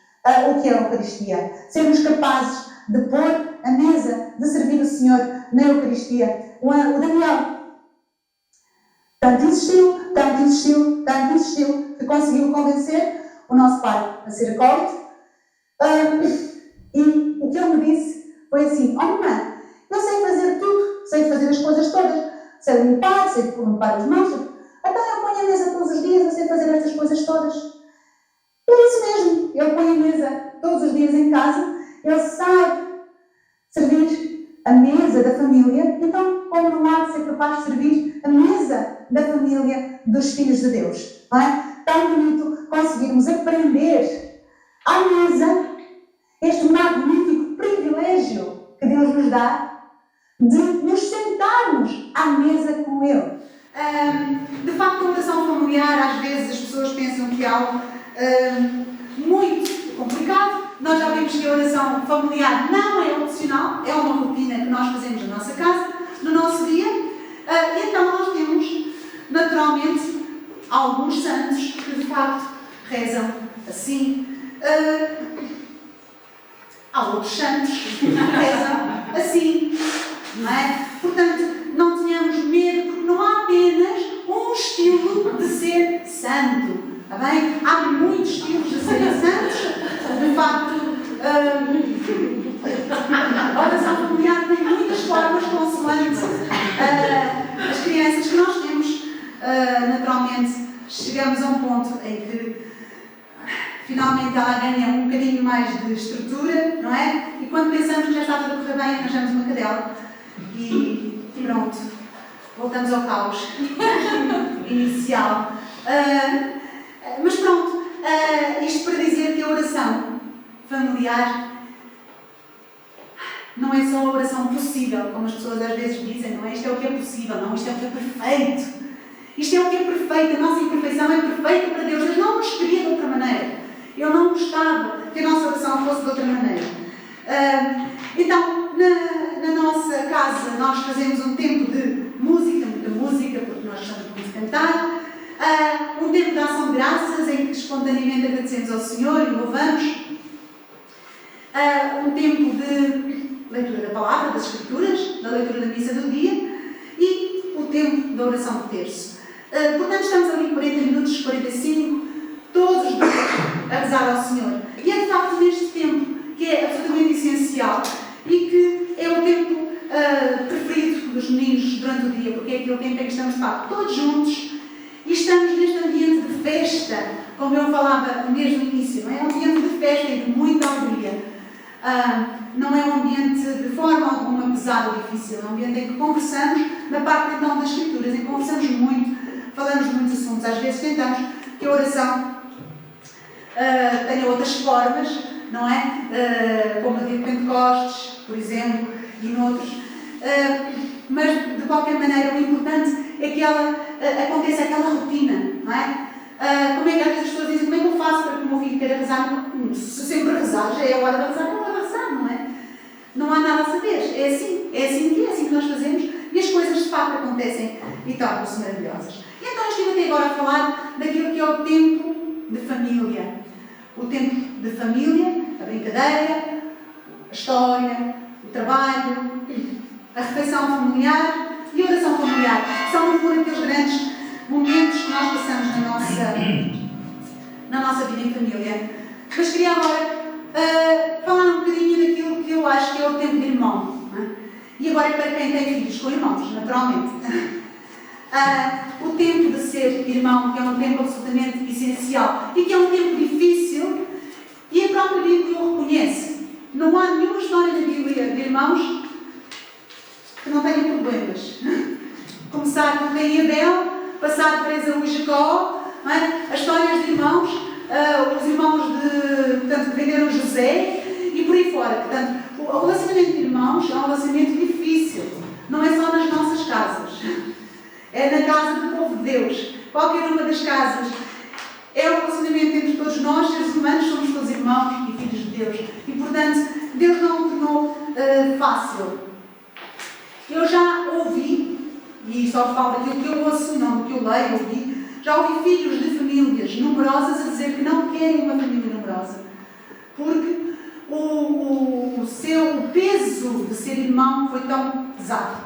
o que é a Eucaristia. Sermos capazes de pôr a mesa, de servir o Senhor na Eucaristia. O Daniel tanto insistiu, que conseguiu convencer o nosso pai a ser acólito. E o que ele me disse foi assim: oh mamãe, eu sei fazer tudo, sei fazer as coisas todas, sei limpar as mãos, então eu ponho a mesa todos os dias, eu sei fazer estas coisas todas. E é isso mesmo, ele põe a mesa todos os dias em casa, ele sabe servir a mesa da família, então como não há de ser capaz de servir a mesa da família dos filhos de Deus, não é? Tão bonito conseguirmos aprender à mesa este magnífico privilégio que Deus nos dá de nos sentarmos à mesa com Ele. De facto, a oração familiar, às vezes as pessoas pensam que é algo muito complicado. Nós já vimos que a oração familiar não é opcional, é uma rotina que nós fazemos na nossa casa, no nosso dia. E então nós temos, naturalmente, alguns santos que de facto rezam assim. Há outros santos que rezam assim, não é? Portanto, não tenhamos medo, porque não há apenas um estilo de ser santo. Está bem? Há muitos estilos de serem santos. De facto, a oração familiar tem muitas formas consoante as crianças que nós temos. Naturalmente, chegamos a um ponto em que finalmente ela ganha um bocadinho mais de estrutura, não é? E quando pensamos que já está tudo a correr bem, arranjamos uma cadela e pronto, voltamos ao caos inicial. Mas pronto, isto para dizer que a oração familiar não é só a oração possível, como as pessoas às vezes dizem, não é? Isto é o que é possível, não, isto é o que é perfeito. Isto é o que é perfeito, a nossa imperfeição é perfeita para Deus. Deus não nos queria de outra maneira. Ele não gostava que a nossa oração fosse de outra maneira. Então, na nossa casa, nós fazemos um tempo de música, muita música, porque nós gostamos muito de cantar. Um tempo de ação de graças, em que espontaneamente agradecemos ao Senhor e louvamos. Um tempo de leitura da palavra, das Escrituras, da leitura da missa do dia e o tempo da oração de terço. Portanto, estamos ali 40 minutos, 45, todos os dias a rezar ao Senhor. E é de facto neste tempo que é absolutamente essencial e que é o tempo preferido dos meninos durante o dia, porque é aquele tempo em que estamos de facto todos juntos e estamos neste ambiente de festa, como eu falava desde o início, não é? É um ambiente de festa e de muita alegria. Não é um ambiente de forma alguma pesado ou difícil, é um ambiente em que conversamos na parte então das Escrituras, em que conversamos muito, falamos de muitos assuntos. Às vezes tentamos que a oração tenha outras formas, não é? Como a dia de Pentecostes, por exemplo, e noutros. Mas, de qualquer maneira, o importante é que aconteça aquela rotina, não é? Como é que às vezes as pessoas dizem, como é que eu faço para que o meu filho queira rezar? Se sempre rezar, já é a hora de rezar, é a hora de rezar, não é? Não há nada a saber. É assim que nós fazemos e as coisas de facto acontecem e tornam-se maravilhosas. E então eu estive até agora a falar daquilo que é o tempo de família. O tempo de família, a brincadeira, a história, o trabalho, a refeição familiar e a oração familiar. São, no fundo, aqueles grandes momentos que nós passamos na nossa vida em família. Mas queria agora falar um bocadinho daquilo que eu acho que é o tempo de irmão. Não é? E agora é para quem tem filhos com irmãos, naturalmente. O tempo de ser irmão, que é um tempo absolutamente essencial e que é um tempo difícil, e a própria Bíblia o reconhece. Não há nenhuma história na Bíblia de irmãos que não tenha problemas. Começar com Caim e Abel, passar por Esaú e Jacó, não é? As histórias de irmãos, os irmãos que venderam José e por aí fora. Portanto, o relacionamento de irmãos é um relacionamento difícil. Não é só nas nossas casas. É na casa do povo de Deus. Qualquer uma das casas. É um relacionamento entre todos nós, seres humanos, somos todos irmãos e filhos de Deus. E, portanto, Deus não o tornou fácil. Eu já ouvi, e só falo daquilo que eu ouço, não do que eu leio, ouvi, já ouvi filhos de famílias numerosas a dizer que não querem uma família numerosa. Porque o peso de ser irmão foi tão pesado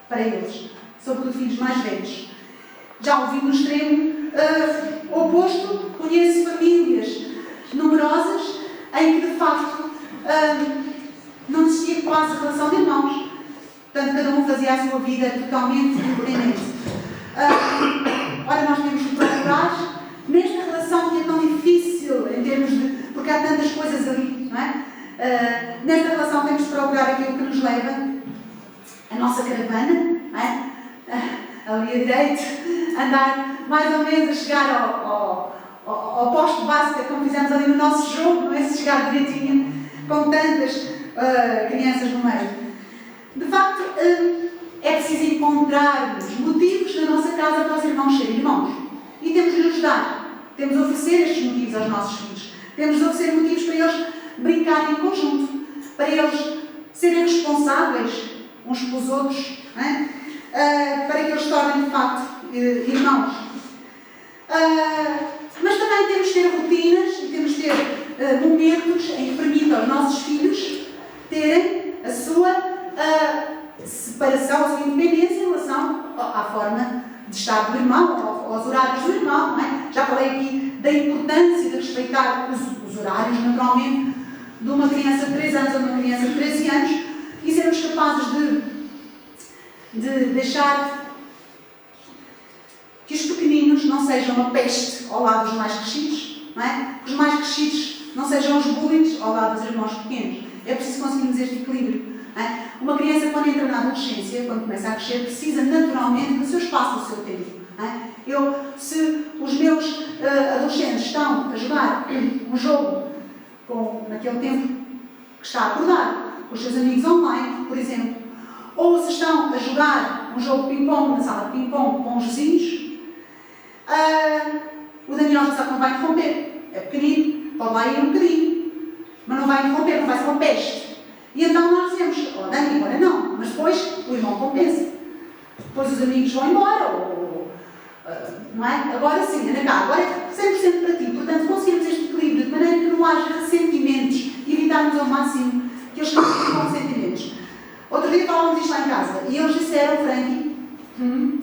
para eles, sobretudo filhos mais velhos. Já ouvi no extremo oposto, conheço famílias numerosas em que de facto não existia quase relação de irmãos. Portanto, cada um fazia a sua vida totalmente independente. Ora, nós temos de procurar, nesta relação que é tão difícil em termos de. Porque há tantas coisas ali, não é? Nesta relação temos de procurar aquilo que nos leva a nossa caravana, não é? Ali à direita, andar mais ou menos a chegar ao posto básico, como fizemos ali no nosso jogo, não é? Se chegar direitinho, com tantas crianças no meio. De facto, é preciso encontrarmos motivos na nossa casa para os irmãos serem irmãos. E temos de lhes dar. Temos de oferecer estes motivos aos nossos filhos. Temos de oferecer motivos para eles brincarem em conjunto, para eles serem responsáveis uns pelos outros, não é? Para que eles se tornem, de facto, irmãos. Mas também temos de ter rotinas e temos de ter momentos em que permitam aos nossos filhos terem a sua separação, a sua independência em relação à forma de estar do irmão, aos horários do irmão, não é? Já falei aqui da importância de respeitar os horários, naturalmente, de uma criança de 3 anos ou de uma criança de 13 anos e sermos capazes de deixar que os pequeninos não sejam uma peste ao lado dos mais crescidos, não é? Que os mais crescidos não sejam os bullies ao lado dos irmãos pequenos. É preciso conseguirmos este equilíbrio. Uma criança, quando entra na adolescência, quando começa a crescer, precisa naturalmente do seu espaço, do seu tempo. Se os meus adolescentes estão a jogar um jogo naquele tempo que está acordado, com os seus amigos online, por exemplo, ou se estão a jogar um jogo de ping-pong na sala de ping-pong com os vizinhos, o Daniel já sabe que não vai interromper. É pequenino, pode lá ir um bocadinho, mas não vai interromper, não vai ser uma peste. E então nós dizemos, Dani, agora não, mas depois o irmão compensa. Depois os amigos vão embora, não é? Agora sim, anda cá, agora é 100% para ti. Portanto, conseguimos este equilíbrio de maneira que não haja ressentimentos, evitarmos ao máximo que eles não tenham ressentimentos. Outro dia falávamos isto lá em casa e eles disseram, Frankie,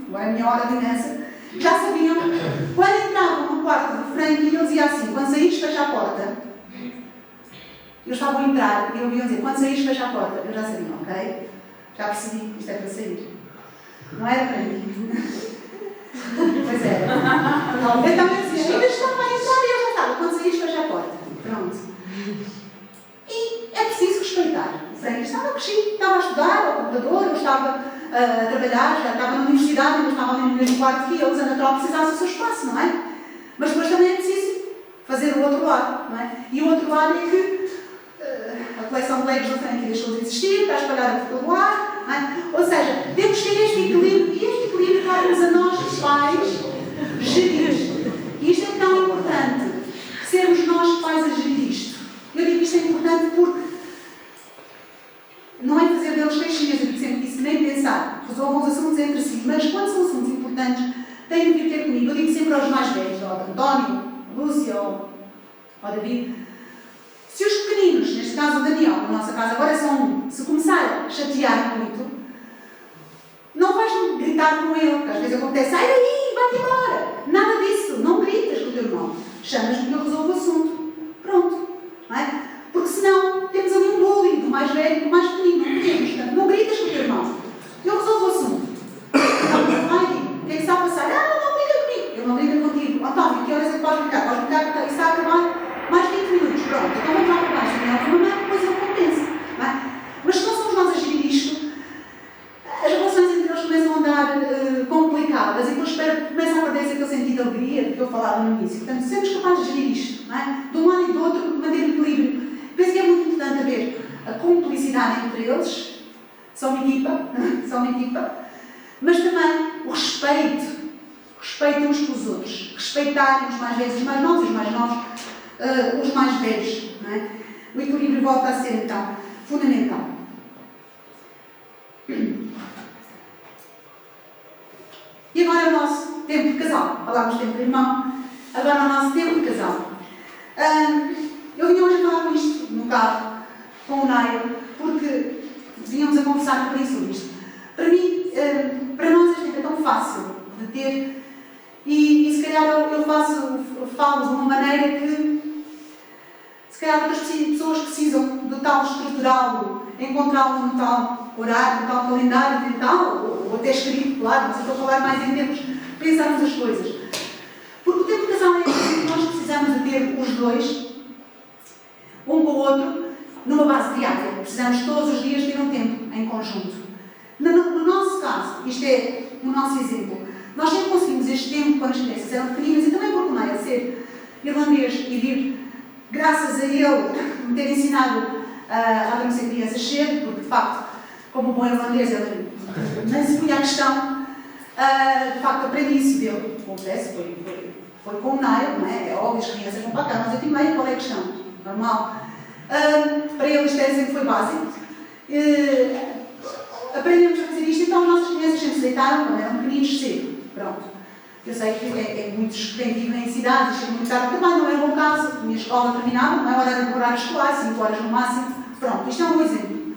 agora é a minha hora de dança, já sabiam, quando entravam no quarto do Frankie, ele dizia assim, quando saíres, fecha a porta. Eles estavam a entrar e ouviam dizer, quando saíres, fecha a porta. Eu já sabia, ok? Já percebi que isto é para sair. Não era para mim. Pois era. Então eu dizia, ainda estão para entrar e eu já estava. Quando saíres, fecha a porta. Pronto. E é preciso respeitar. O Frank estava crescido, estava a estudar ao computador, ou estava a trabalhar, já estava na universidade, eu estava ali no mesmo quarto que eles, a natural precisasse do seu espaço, não é? Mas depois também é preciso fazer o outro lado, não é? E o outro lado é que a coleção de Legos do Frank deixou de existir, está espalhada por todo lado, não é? Ou seja, temos que ter este equilíbrio, e este equilíbrio cabe-nos a nós, os pais, gerir. E isto é tão importante, sermos nós pais a gerir isto. Eu digo que isto é importante porque não é fazer deles queixinhas, eu digo sempre isso, nem pensar. Resolvam os assuntos entre si, mas quando são assuntos importantes, têm de vir ter comigo. Eu digo sempre aos mais velhos, ao António, ao Lúcia, ao David, se os pequeninos, neste caso o Daniel, na nossa casa agora são um, se começar a chatear muito, não vais gritar com ele, porque às vezes acontece, sai daí, vai-te embora. Nada disso, não irmão? Chamas-me e eu resolvo o assunto. Pronto. Não é? Porque senão temos ali um bullying do mais velho e do mais pequenino. Não podemos. Portanto, não gritas com o teu irmão. Eu resolvo o assunto. O que é que está a passar? Não briga comigo. Eu não brigo contigo. António, que horas é que podes brincar? Podes brincar porque isso está a acabar mais 20 minutos. Pronto. Então vamos lá para baixo. A mamãe depois eu compenso. Não é? Mas se não somos nós a gerir isto, as relações entre eles começam a andar complicadas e depois começa a perder-se aquele sentido de alegria de que eu falava no início. Portanto, sermos capazes de gerir isto, não é? De um lado e do outro, manter o equilíbrio. Penso que é muito importante haver a cumplicidade entre eles, são uma equipa, mas também o respeito uns pelos outros, respeitarem os mais velhos, os mais novos, os mais velhos, não é? O equilíbrio volta a ser, então, fundamental. E agora o nosso tempo de casal. Falámos de tempo de irmão, agora o nosso tempo de casal. Eu vinha hoje a falar com isto no carro, com o Nairo, porque vínhamos a conversar um bocadinho sobre isto. Para mim, para nós este tempo é tão fácil de ter e se calhar eu falo de uma maneira que se calhar outras pessoas precisam do tal estrutural, encontrá-lo no tal horário, no tal calendário mental, ou até escrito, claro, mas eu estou a falar mais em termos de pensarmos as coisas. Porque o tempo de casal é que nós precisamos de ter os dois, um com o outro, numa base diária. Precisamos todos os dias ter um tempo em conjunto. No nosso caso, isto é o nosso exemplo, nós sempre conseguimos este tempo quando as crianças eram pequeninas e também por o Nairo ser irlandês e vir, graças a ele, me ter ensinado a adormecer crianças cedo, porque de facto, como bom irlandês, ele nem se punha a questão, de facto aprendi isso dele, confesso, foi com o Nairo, não é? É óbvio, as crianças vão para cá, mas 8h30, qual é a questão? Normal. Para ele isto sempre foi básico. Aprendemos a fazer isto, então as nossas crianças sempre se deitaram quando eram pequeninos cedo. Pronto. Eu sei que muitos que vivem em cidades, chegam muito tarde também, não é o meu caso. A minha escola terminava, não é hora de horário escolar, 5 horas no máximo. Pronto, isto é um exemplo.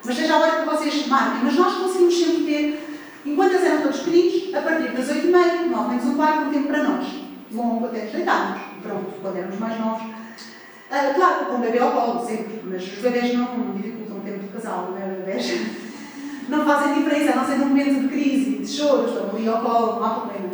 Mas seja a hora que vocês marquem. Mas nós conseguimos sempre ter, enquanto eles eram todos pequeninos, a partir das 8h30, 9 menos um quarto, um tempo para nós. Bom, até nos deitarmos. Pronto, quando éramos mais novos. Claro, com o bebê ao colo, sempre. Mas os bebés não dificultam o tempo de casal, não é? Os bebés não fazem diferença, a não ser num momento de crise, de choro, estão ali ao colo, não há problema.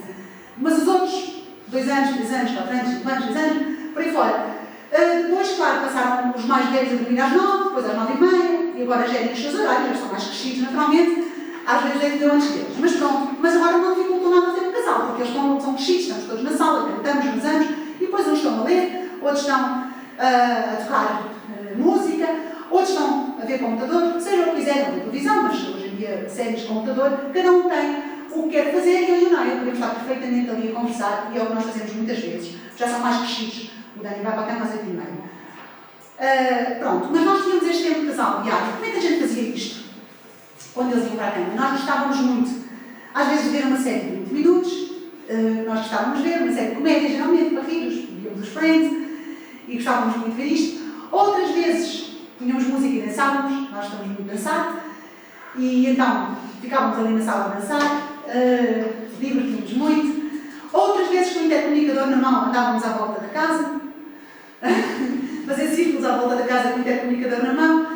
Mas os outros, 2 anos, 3 anos, 4 anos, 5 anos, 6 anos, por aí fora. Depois, claro, passaram os mais velhos a dormir às 9, depois às 9h30, e agora gerem os seus horários, já estão mais crescidos naturalmente, às vezes é que deu antes deles. Mas pronto, mas agora não dificultam nada o tempo de casal, porque eles são crescidos, estamos todos na sala, cantamos, rezamos, e depois uns estão a ler, outros estão a tocar música, outros estão a ver computador, seja o que quiserem, a ver televisão, mas hoje em dia séries de computador, cada um tem o que quer fazer e eu e o Nairo podemos estar perfeitamente ali a conversar e é o que nós fazemos muitas vezes. Já são mais crescidos, o Dani vai para a cama às 8h30. Pronto, mas nós tínhamos este tempo de casal diário. Como é que a gente fazia isto? Quando eles iam para a cama? Nós gostávamos muito, às vezes, de ver uma série de 20 minutos, nós gostávamos de ver uma série de comédia, geralmente, para rir, víamos os Friends, e gostávamos muito de ver isto. Outras vezes, tínhamos música e dançávamos, nós estamos muito a dançar, e então ficávamos ali na sala a dançar, divertimos muito. Outras vezes, com o intercomunicador na mão, andávamos à volta da casa, fazer círculos à volta da casa com o intercomunicador na mão,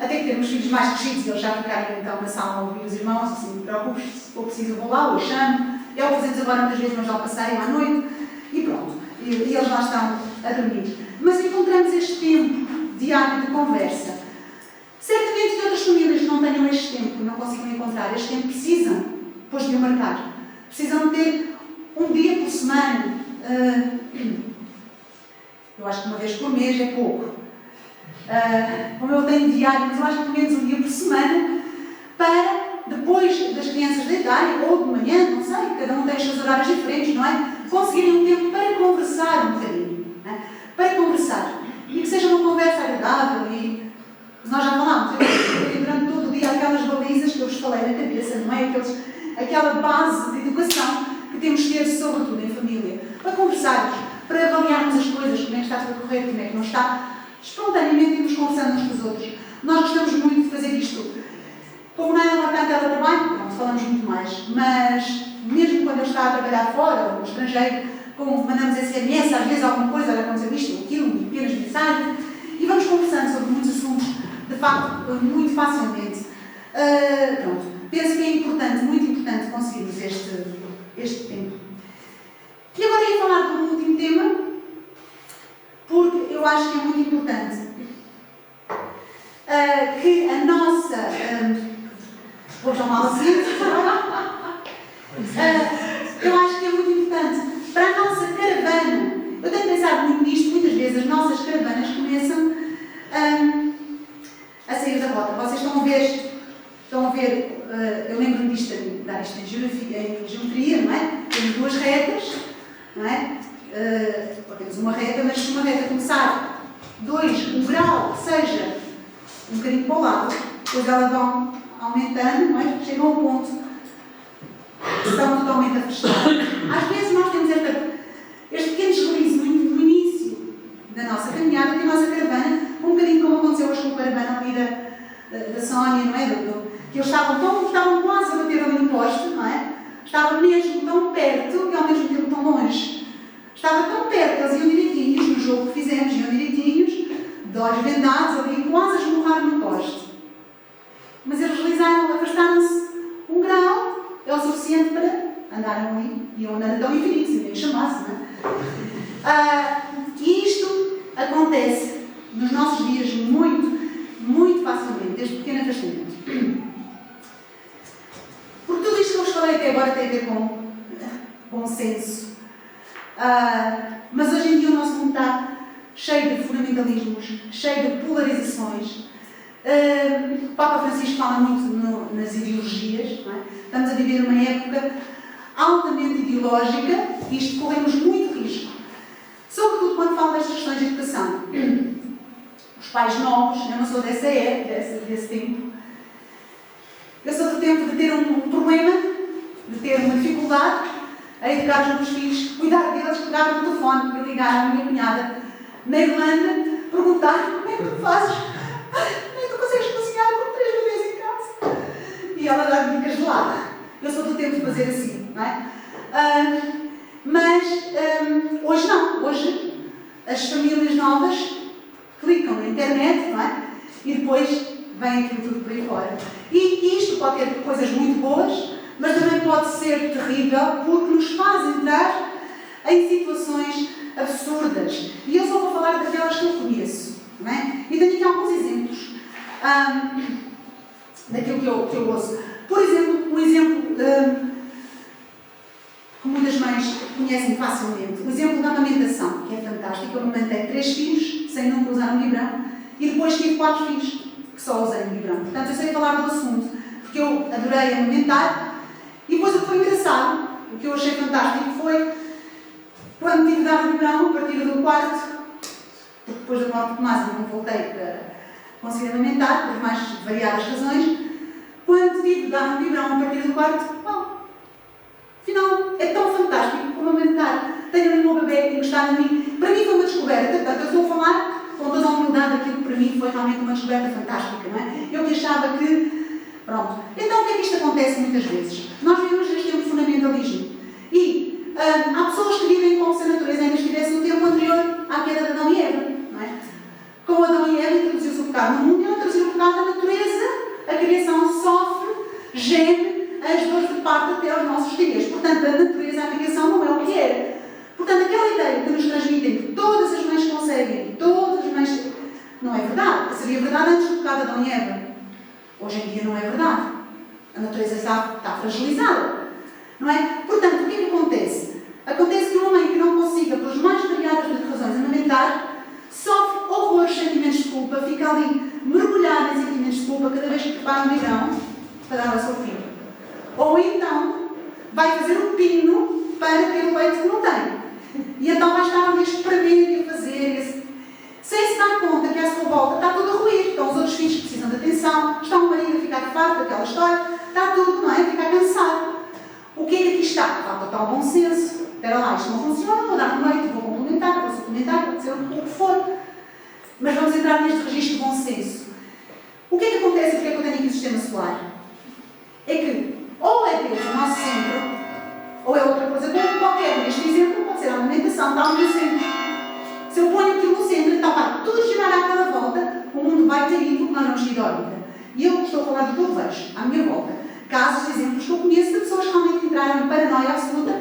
até que temos filhos mais crescidos e eles já ficarem então na sala a ouvir os irmãos, assim, não te preocupes, se for preciso vou lá, ou chamo, é o que fazemos agora muitas vezes, mas já passei à noite, e pronto, e eles lá estão a dormir. Mas encontramos este tempo diário de conversa. Certamente que outras famílias não tenham este tempo e não consigam encontrar este tempo, precisam, depois de o marcar, precisam ter um dia por semana. Eu acho que uma vez por mês é pouco. Como eu tenho diário, mas eu acho que pelo menos um dia por semana, para depois das crianças deitarem, ou de manhã, não sei, cada um tem os seus horários diferentes, não é? Conseguirem um tempo para conversar um bocadinho. Não é? Para conversar. E que seja uma conversa agradável e nós já falámos, durante todo o dia aquelas balizas que eu vos falei na cabeça, não é? Aquela base de educação que temos de ter, sobretudo em família, para conversarmos, para avaliarmos as coisas, como é que está tudo a correr, como é que não está, espontaneamente irmos conversando uns com os outros. Nós gostamos muito de fazer isto. Como não é uma tanta teletrabalho, pronto, falamos muito mais, mas mesmo quando ele está a trabalhar fora, ou no estrangeiro, como mandamos SMS, às vezes alguma coisa, olha, aconteceu isto, aquilo, pequenas mensagens, e vamos conversando sobre muitos assuntos, de facto, muito facilmente. Pronto, penso que é importante, muito importante conseguirmos este tempo. E agora ia falar de um último tema, porque eu acho que é muito importante que a nossa... vou chamar assim. Eu acho que é muito importante para a nossa caravana. Eu tenho pensado muito nisto, muitas vezes as nossas caravanas começam a sair da rota. Vocês estão a ver, eu lembro-me disto, de dar isto em geometria, não é? Temos duas retas, não é? Temos uma reta, mas se uma reta começar um grau, seja um bocadinho para o lado, depois elas vão aumentando, não é? Chegam a um ponto que estão totalmente afastadas. Às vezes nós temos este pequeno deslize no início da nossa caminhada, que a nossa caravana, um bocadinho como aconteceu hoje com a caravana ali da Sónia, não é? Que eles estavam quase a bater ali no poste, não é? Estava mesmo tão perto e ao mesmo tempo tão longe. Estava tão perto, eles iam direitinhos no jogo que fizemos, iam direitinhos, de olhos vendados, ali quase a esmurrar no poste. Mas eles deslizaram, afastaram-se um grau, é o suficiente para andarem ali, iam andando até ao infinito, se ninguém chamasse, não é? E isto acontece nos nossos dias muito, muito facilmente, este pequeno afastamento. Porque tudo isto que eu vos falei até agora tem a ver com bom senso. Mas hoje em dia o nosso mundo está cheio de fundamentalismos, cheio de polarizações. O Papa Francisco fala muito nas ideologias, não é? Estamos a viver uma época altamente ideológica e isto corremos muito risco. Sobretudo quando falo destas questões de educação. Os pais novos, eu não sou dessa época, desse tempo. Eu sou do tempo de ter um problema, de ter uma dificuldade a educar os meus filhos, cuidar deles, pegar no telefone e ligar à minha cunhada na Irlanda, perguntar como é que tu fazes, como é que tu consegues cozinhar por 3 vezes em casa? E ela dá dicas de lá. Eu sou do tempo de fazer assim, não é? Mas hoje não. Hoje as famílias novas clicam na internet, não é? E depois vem aquilo tudo por aí fora. E isto pode ter coisas muito boas, mas também pode ser terrível porque nos faz entrar em situações absurdas. E eu só vou falar daquelas que eu conheço, não é? E tenho aqui alguns exemplos daquilo que eu ouço. Por exemplo, um exemplo que muitas mães conhecem facilmente. O exemplo da amamentação, que é fantástico. Eu amamentei 3 filhos sem nunca usar um biberão e depois tive 4 filhos que só usei um biberão. Portanto, eu sei falar do assunto, porque eu adorei amamentar. E depois o que foi engraçado, o que eu achei fantástico foi quando tive de dar o biberão a partir do quarto, porque depois da morte de Tomás eu não voltei para conseguir amamentar, por mais variadas razões. Quando tive de dar um biberão a partir do quarto, afinal é tão fantástico como amamentar. Tenho ali o meu bebê encostado a mim. Para mim foi uma descoberta, portanto eu estou a falar com toda a humildade daquilo que para mim foi realmente uma descoberta fantástica, não é? Eu que achava que... Pronto. Então o que é que isto acontece muitas vezes? Nós vivemos neste tempo de fundamentalismo. E há pessoas que vivem como se a natureza ainda estivesse no tempo anterior à queda de Adão e Eva, não é? Com Adão e Eva introduziu-se o pecado no mundo e ao introduzir o pecado na natureza, a criação sofre, geme as dores de parto até aos nossos dias. Portanto, a natureza, a criação não é o que era. Portanto, aquela ideia que nos transmitem que todas as mães conseguem, todas as mães... Não é verdade. Seria verdade antes do pecado de Adão e Eva. Hoje em dia não é verdade. A natureza está fragilizada. Não é? Portanto, o que é que acontece? Acontece que uma mãe que não consiga, pelas mais variadas razões, amamentar, sofre horrores, sentimentos de culpa, fica ali mergulhada em sentimentos de culpa cada vez que prepara um biberão para dar ao seu filho. Ou então vai fazer um pino para ter o leite que não tem. E então vai estar ali a espremer e a fazer, sem se dar conta que à sua volta está tudo a ruir. Estão os outros filhos que precisam de atenção, está o marido a ficar farto daquela história, está tudo, não é? A ficar cansado. O que é que aqui está? Falta tal bom senso. Espera lá, isto não funciona, vou dar um leite, vou complementar, vou suplementar, vou dizer o que for. Mas vamos entrar neste registro de bom senso. O que é que acontece? Porque é que eu tenho aqui o sistema solar? É que ou é Deus o nosso centro, ou é outra coisa qualquer. Neste exemplo pode ser a atenção, está no centro. Se eu ponho aquilo no centro, então vai tudo girar àquela volta, o mundo vai cair porque nós não nos de órbita. E eu estou a falar do que eu vejo à minha volta. Casos, exemplos que eu conheço de pessoas que realmente entraram em paranoia absoluta,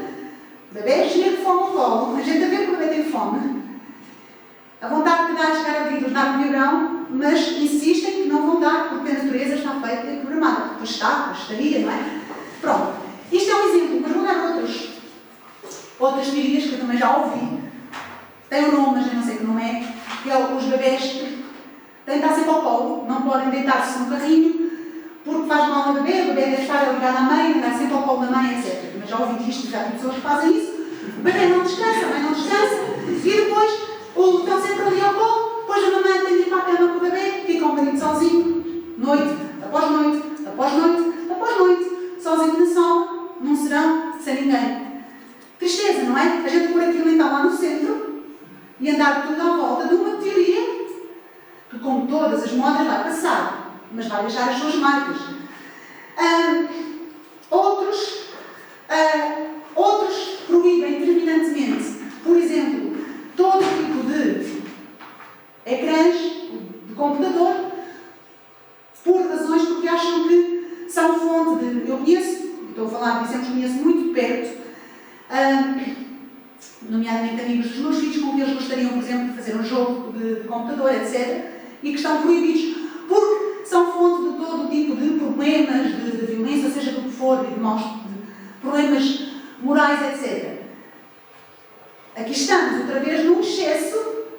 bebés cheios de fome ao colo, a gente a ver que o bebê tem fome, a vontade de dar, chegar ali, de dar um biberão, mas insistem que não vão dar porque a natureza está feita e programada. Pois está, pois estaria, não é? Pronto. Isto é um exemplo, mas vou dar outras teorias que eu também já ouvi. Tem um nome, mas eu não sei que nome é, que é os bebés têm de estar sempre ao colo, não podem deitar-se no carrinho, porque faz mal ao bebê, o bebê deve estar ligado à mãe, andar sempre ao colo da mãe, etc. Mas já ouvi isto, já tem pessoas que fazem isso. O bebê não descansa, a mãe não descansa, e depois estão sempre ali ao colo, depois a mamãe tem de ir para a cama com o bebê, fica um bocadinho sozinho, noite após noite, após noite, após noite, sozinho na sala, num serão, sem ninguém. Tristeza, não é? A gente pôr aquilo então lá no centro e andar tudo à volta de uma teoria que, como todas as modas, vai passar, mas vai deixar as suas marcas. Outros proíbem terminantemente, por exemplo, todo tipo de ecrãs de computador, por razões porque acham que são fonte de. Eu conheço, estou a falar de exemplos, conheço muito de perto, nomeadamente amigos dos meus filhos, com que eles gostariam, por exemplo, de fazer um jogo de computador, etc., e que estão proibidos porque são fonte de todo tipo de problemas, de violência, seja do que for, de problemas morais, etc. Aqui estamos, outra vez, num excesso,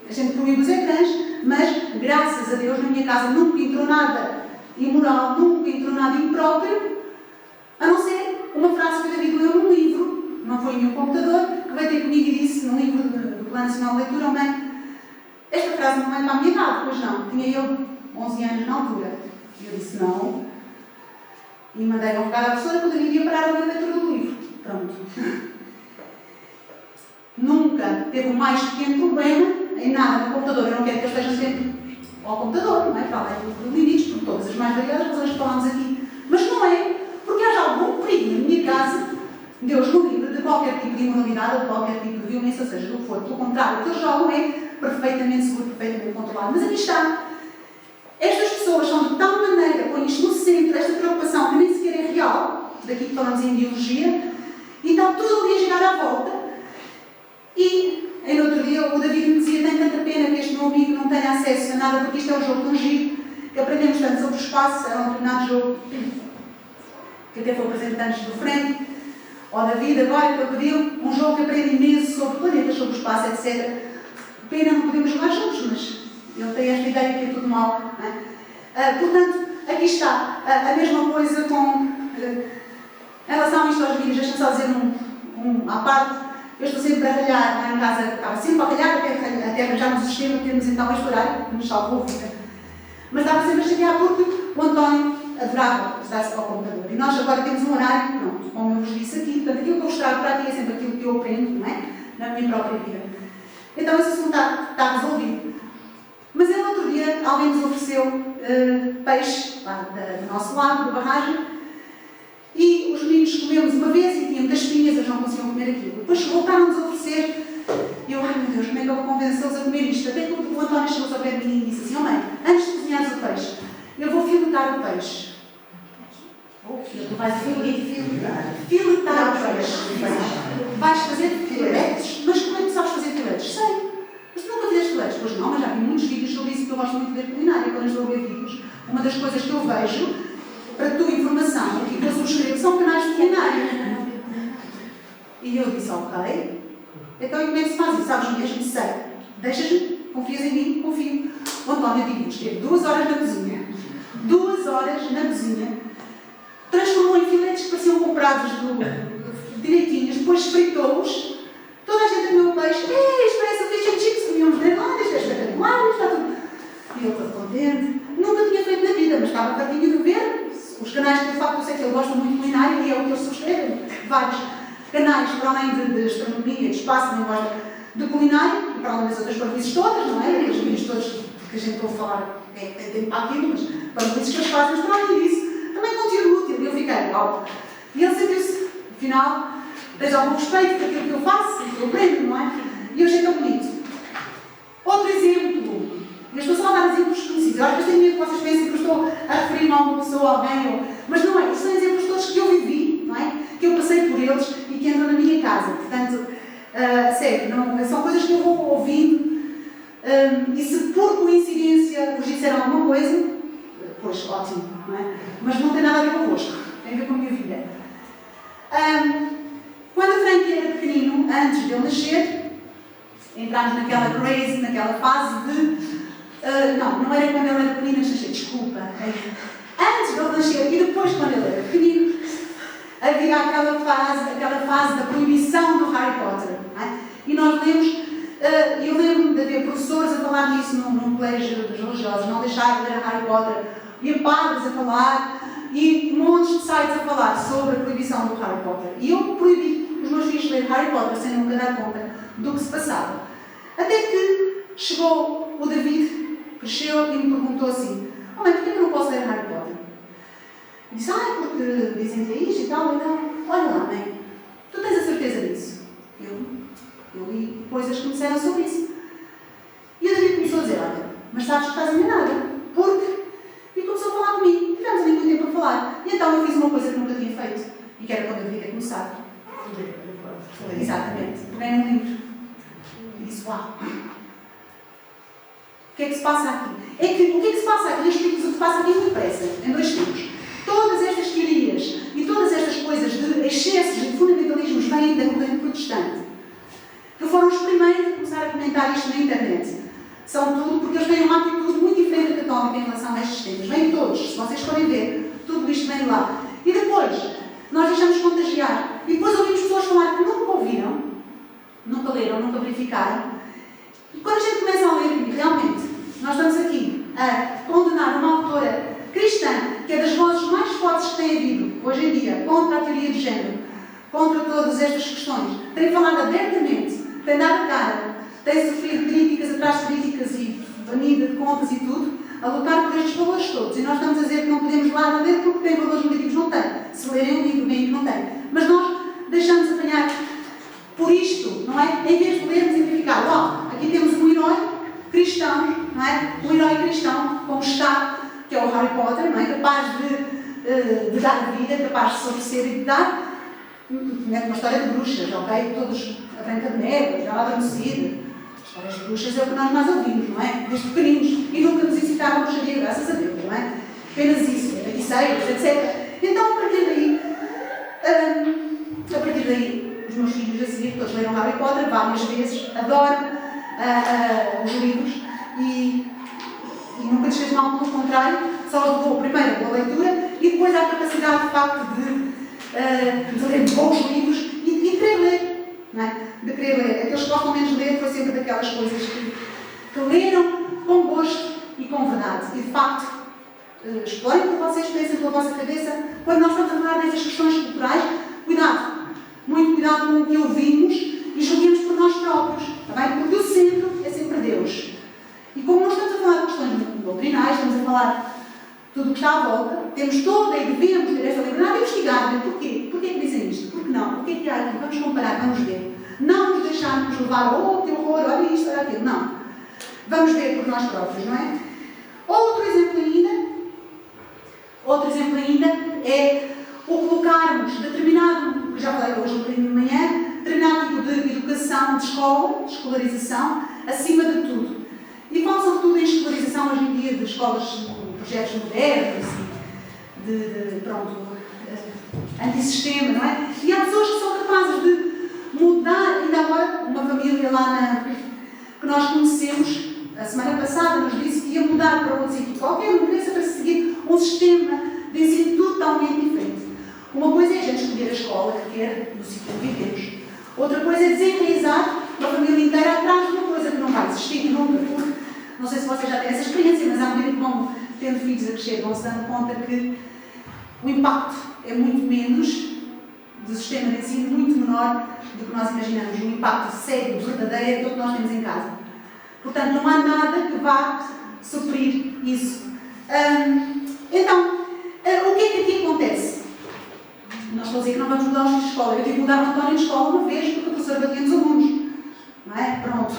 a gente proíbe os ecrãs, mas, graças a Deus, na minha casa nunca entrou nada imoral, nunca entrou nada impróprio, a não ser uma frase que o David leu num livro, não foi em nenhum computador, que veio ter comigo e disse, num livro do Plano Nacional de Leitura, oh mãe, esta frase não é para a minha idade, pois não, tinha eu 11 anos na altura. E eu disse não, e mandei um recado à professora que o David ia parar a ler a leitura do livro. Pronto. Nunca teve o mais pequeno problema em nada no computador. Eu não quero que eles estejam sempre ao computador, não é? Para além de limites, por todas as mais variadas razões que falámos aqui. Mas não é, porque haja algum perigo na minha casa, Deus no livre, de qualquer tipo de imoralidade ou de qualquer tipo de violência, ou seja, do que for. Pelo contrário, o que eles jogam é perfeitamente seguro, perfeitamente controlado. Mas aqui está. Estas pessoas são de tal maneira, põem isto no centro, esta preocupação que nem sequer é real, daqui que falamos em ideologia, e está tudo ali a girar à volta. E, em outro dia, o David me dizia, tem tanta pena que este meu amigo não tenha acesso a nada, porque isto é um jogo tão giro, que aprendemos tanto sobre o espaço, era um determinado jogo, que até foi apresentante do frente, ao David, agora que ele pediu, um jogo que aprende imenso sobre planetas, sobre o espaço, etc. Pena não podemos jogar juntos, mas ele tem esta ideia que é tudo mal. Não é? Portanto, aqui está a mesma coisa com... em relação a isto aos vídeos, deixa-me só dizer à parte. Eu estou sempre a ralhar lá em casa, estava sempre a ralhar até arranjarmos o sistema que temos então este horário, que nos salvou a vida. Mas estava sempre a chatear porque o António adorava estar-se ao computador. E nós agora temos um horário, pronto, como eu vos disse aqui, portanto aquilo que eu vos trago para aqui é sempre aquilo que eu aprendo, não é? Na minha própria vida. Então esse assunto está resolvido. Mas no outro dia alguém nos ofereceu peixe lá do nosso lado, da barragem, e os meninos comemos uma vez e tinham muitas espinhas, eles não conseguiam comer aquilo. Depois voltaram-nos a oferecer, e eu, ai meu Deus, como é que eu vou convencê-los a comer isto? Até que o António chegou-se ao pé de mim e disse assim, oh mãe, antes de cozinhares o peixe, eu vou filetar o peixe. Tu vais filetar o peixe. Vais fazer filetes? Mas como é que tu sabes fazer filetes? Sei. Mas tu nunca fizeste filetes? Pois não, mas já vi muitos vídeos sobre isso, que eu gosto muito de ver culinária. Quando estou a ver vídeos, uma das coisas que eu vejo, para a tua informação, aqui que eu subscrevo, são canais de culinária. E eu disse, ok. Então, e como é que se faz isso? Sabes mesmo? Sei. Deixas-me, confias em mim, confio. O António digo-nos, teve 2 horas na cozinha. 2 horas na cozinha. Transformou em filetes que pareciam comprados direitinhos, depois fritou-os. Toda a gente comeu o peixe. Isto parece o fish and chips que comíamos dentro. Isto é espetacular, isto está tudo. E eu estou contente. Nunca tinha feito na vida, mas estava fartinho de ver. Os canais que, de facto, eu sei que ele gosta muito de culinária e é o que eu subscrevo. Vários canais, para além de astronomia, de espaço, também gosta de culinária, e para além das outras parvoíces todas, não é? Os vídeos todos que a gente ouve falar, tem tempo para aquilo, mas parvoíces que eles fazem, mas para além disso, também conteúdo útil. E eu fiquei, uau. E ele sentiu-se, afinal, tens algum respeito por aquilo que eu faço, que eu aprendo, não é? E eu achei tão bonito. Outro exemplo, eu estou só a dar exemplos conhecidos. Eu acho que tenho medo que vocês pensem que eu estou a referir-me a uma pessoa, a alguém, mas não é. Isto são exemplos todos que eu vivi, não é? Que eu passei por eles e que entram na minha casa. Portanto, sério, não, são coisas que eu vou ouvindo. E se por coincidência vos disseram alguma coisa, pois ótimo, não é? Mas não tem nada a ver convosco, tem a ver com a minha vida. Quando o Frank era pequenino, antes de ele nascer, entramos naquela craze, naquela fase de. Não era quando ele era pequenino antes de nascer, desculpa. Antes de ele nascer e depois quando ele era pequenino, havia aquela fase da proibição do Harry Potter. Não é? E nós lemos. Eu lembro-me de haver professores a falar nisso num colégio religiosos, não deixar de ler Harry Potter, e padres a falar, e montes de sites a falar sobre a proibição do Harry Potter. E eu proibi os meus filhos de ler Harry Potter sem nunca dar conta do que se passava. Até que chegou o David, cresceu e me perguntou assim: oh mãe, porquê que eu não posso ler Harry Potter? Eu disse: porque dizem que é isto e tal. Olha lá, mãe, tu tens a certeza disso? Eu li coisas que me disseram sobre isso. E o David começou a dizer: olha, mas sabes que estás enganada. Porque. E começou a falar comigo. Tivemos ali muito tempo a falar. E então eu fiz uma coisa que nunca tinha feito. E que era quando eu devia ter começado. Exatamente. Peguei um livro. E disse: uau. O que é que se passa aqui? O que é que se passa aqui? Eu explico-vos o que se passa aqui muito depressa. Em 2 tempos. Todas estas teorias e todas estas coisas de excessos de fundamentalismos vêm da corrente protestante. Que foram os primeiros a começar a comentar isto na internet. São tudo, porque eles têm uma atitude muito diferente da católica em relação a estes temas. Vêm todos, se vocês forem ver, tudo isto vem lá. E depois, nós deixamos contagiar. E depois ouvimos pessoas falar que nunca ouviram, nunca leram, nunca verificaram. E quando a gente começa a ler, realmente, nós estamos aqui a condenar uma autora cristã, que é das vozes mais fortes que tem havido, hoje em dia, contra a teoria de género, contra todas estas questões. Tem falado abertamente, tem dado cara, tem sofrido críticas atrás de críticas e banida de contas e tudo, a lutar por estes valores todos. E nós estamos a dizer que não podemos lá ler porque tem valores negativos. Não tem. Se lerem um livro, bem que não tem. Mas nós deixamos apanhar por isto, não é? Em vez de lermos e verificar, uau, aqui temos um herói cristão, não é? Um herói cristão, como está, que é o Harry Potter, não é? Capaz de dar vida, capaz de se oferecer e de dar. É uma história de bruxas, ok? Todos a Branca de Neve, já lá adormecida. Histórias de bruxas é o que nós mais ouvimos, não é? Desde pequeninos. E nunca nos incitaram a bruxaria, graças a Deus, não é? Apenas isso, feiticeiros, etc. Então, a partir daí, os meus filhos a seguir, todos leram Harry Potter várias vezes, adoram os livros e nunca lhes fez mal, pelo contrário, só os levou primeiro pela leitura e depois à capacidade, de facto, de ler bons livros e de querer ler. Não é? De querer ler. Aqueles que gostam menos de ler foi sempre daquelas coisas que leram com gosto e com verdade. E de facto, explorem por vocês, pensem pela vossa cabeça. Quando nós estamos a falar destas questões culturais, cuidado, muito cuidado com o que ouvimos e julguemos por nós próprios. Está bem? Porque o centro é sempre Deus. E como nós estamos a falar de questões doutrinais, estamos a falar de tudo o que está à volta, temos toda e devemos ter esta liberdade de investigar. Porquê? Porquê que dizem isto? Porque não? Porquê que há aqui? Vamos comparar, vamos ver. Não nos deixarmos levar, oh, que horror, olha isto, olha aquilo. Não. Vamos ver por nós próprios, não é? Outro exemplo ainda é o colocarmos determinado, já falei hoje um bocadinho de manhã, determinado tipo de educação, de escola, de escolarização, acima de tudo. E falo sobretudo em escolarização hoje em dia de escolas com projetos modernos e antissistema, não é? E há pessoas que são capazes de mudar. Ainda agora, uma família lá que nós conhecemos, a semana passada, nos disse que ia mudar para outro sítio qualquer, uma criança para seguir um sistema de ensino totalmente diferente. Uma coisa é a gente escolher a escola que quer, no sítio onde vivemos. Outra coisa é desenraizar uma família inteira atrás de uma coisa que não vai existir nunca, porque não sei se vocês já têm essa experiência, mas à medida que vão tendo filhos a crescer, vão se dando conta que o impacto é muito menos do sistema de ensino, muito menor do que nós imaginamos. O impacto sério, verdadeiro, é aquilo que nós temos em casa. Portanto, não há nada que vá suprir isso. Então, o que é que aqui acontece? Nós vamos dizer que não vamos mudar os de escola. Eu tive que mudar o António de escola uma vez porque o professor batia nos alunos. não é? Pronto.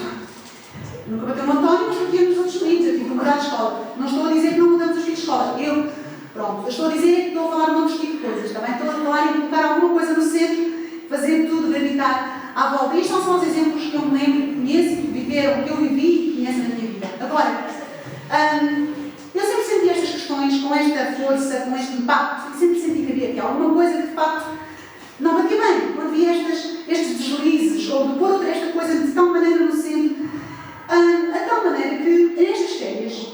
Nunca bateu uma António, mas batia nos outros meninos. Eu tive que mudar de escola. Não estou a dizer que não mudamos os filhos de escola. Eu estou a dizer que estou a falar de um outro tipo de coisas. Também estou a falar em colocar alguma coisa no centro, fazer tudo, gravitar à volta. Isto são só os exemplos que eu me lembro, que conheço, que viveram, que eu vivi e conheço na minha vida. Agora, eu sempre senti estas questões com esta força, com este impacto. Sempre senti que havia aqui alguma coisa que de facto não batia bem. Quando havia estes deslizes, ou de pôr esta coisa de tal maneira no centro, a tal maneira que nestas férias,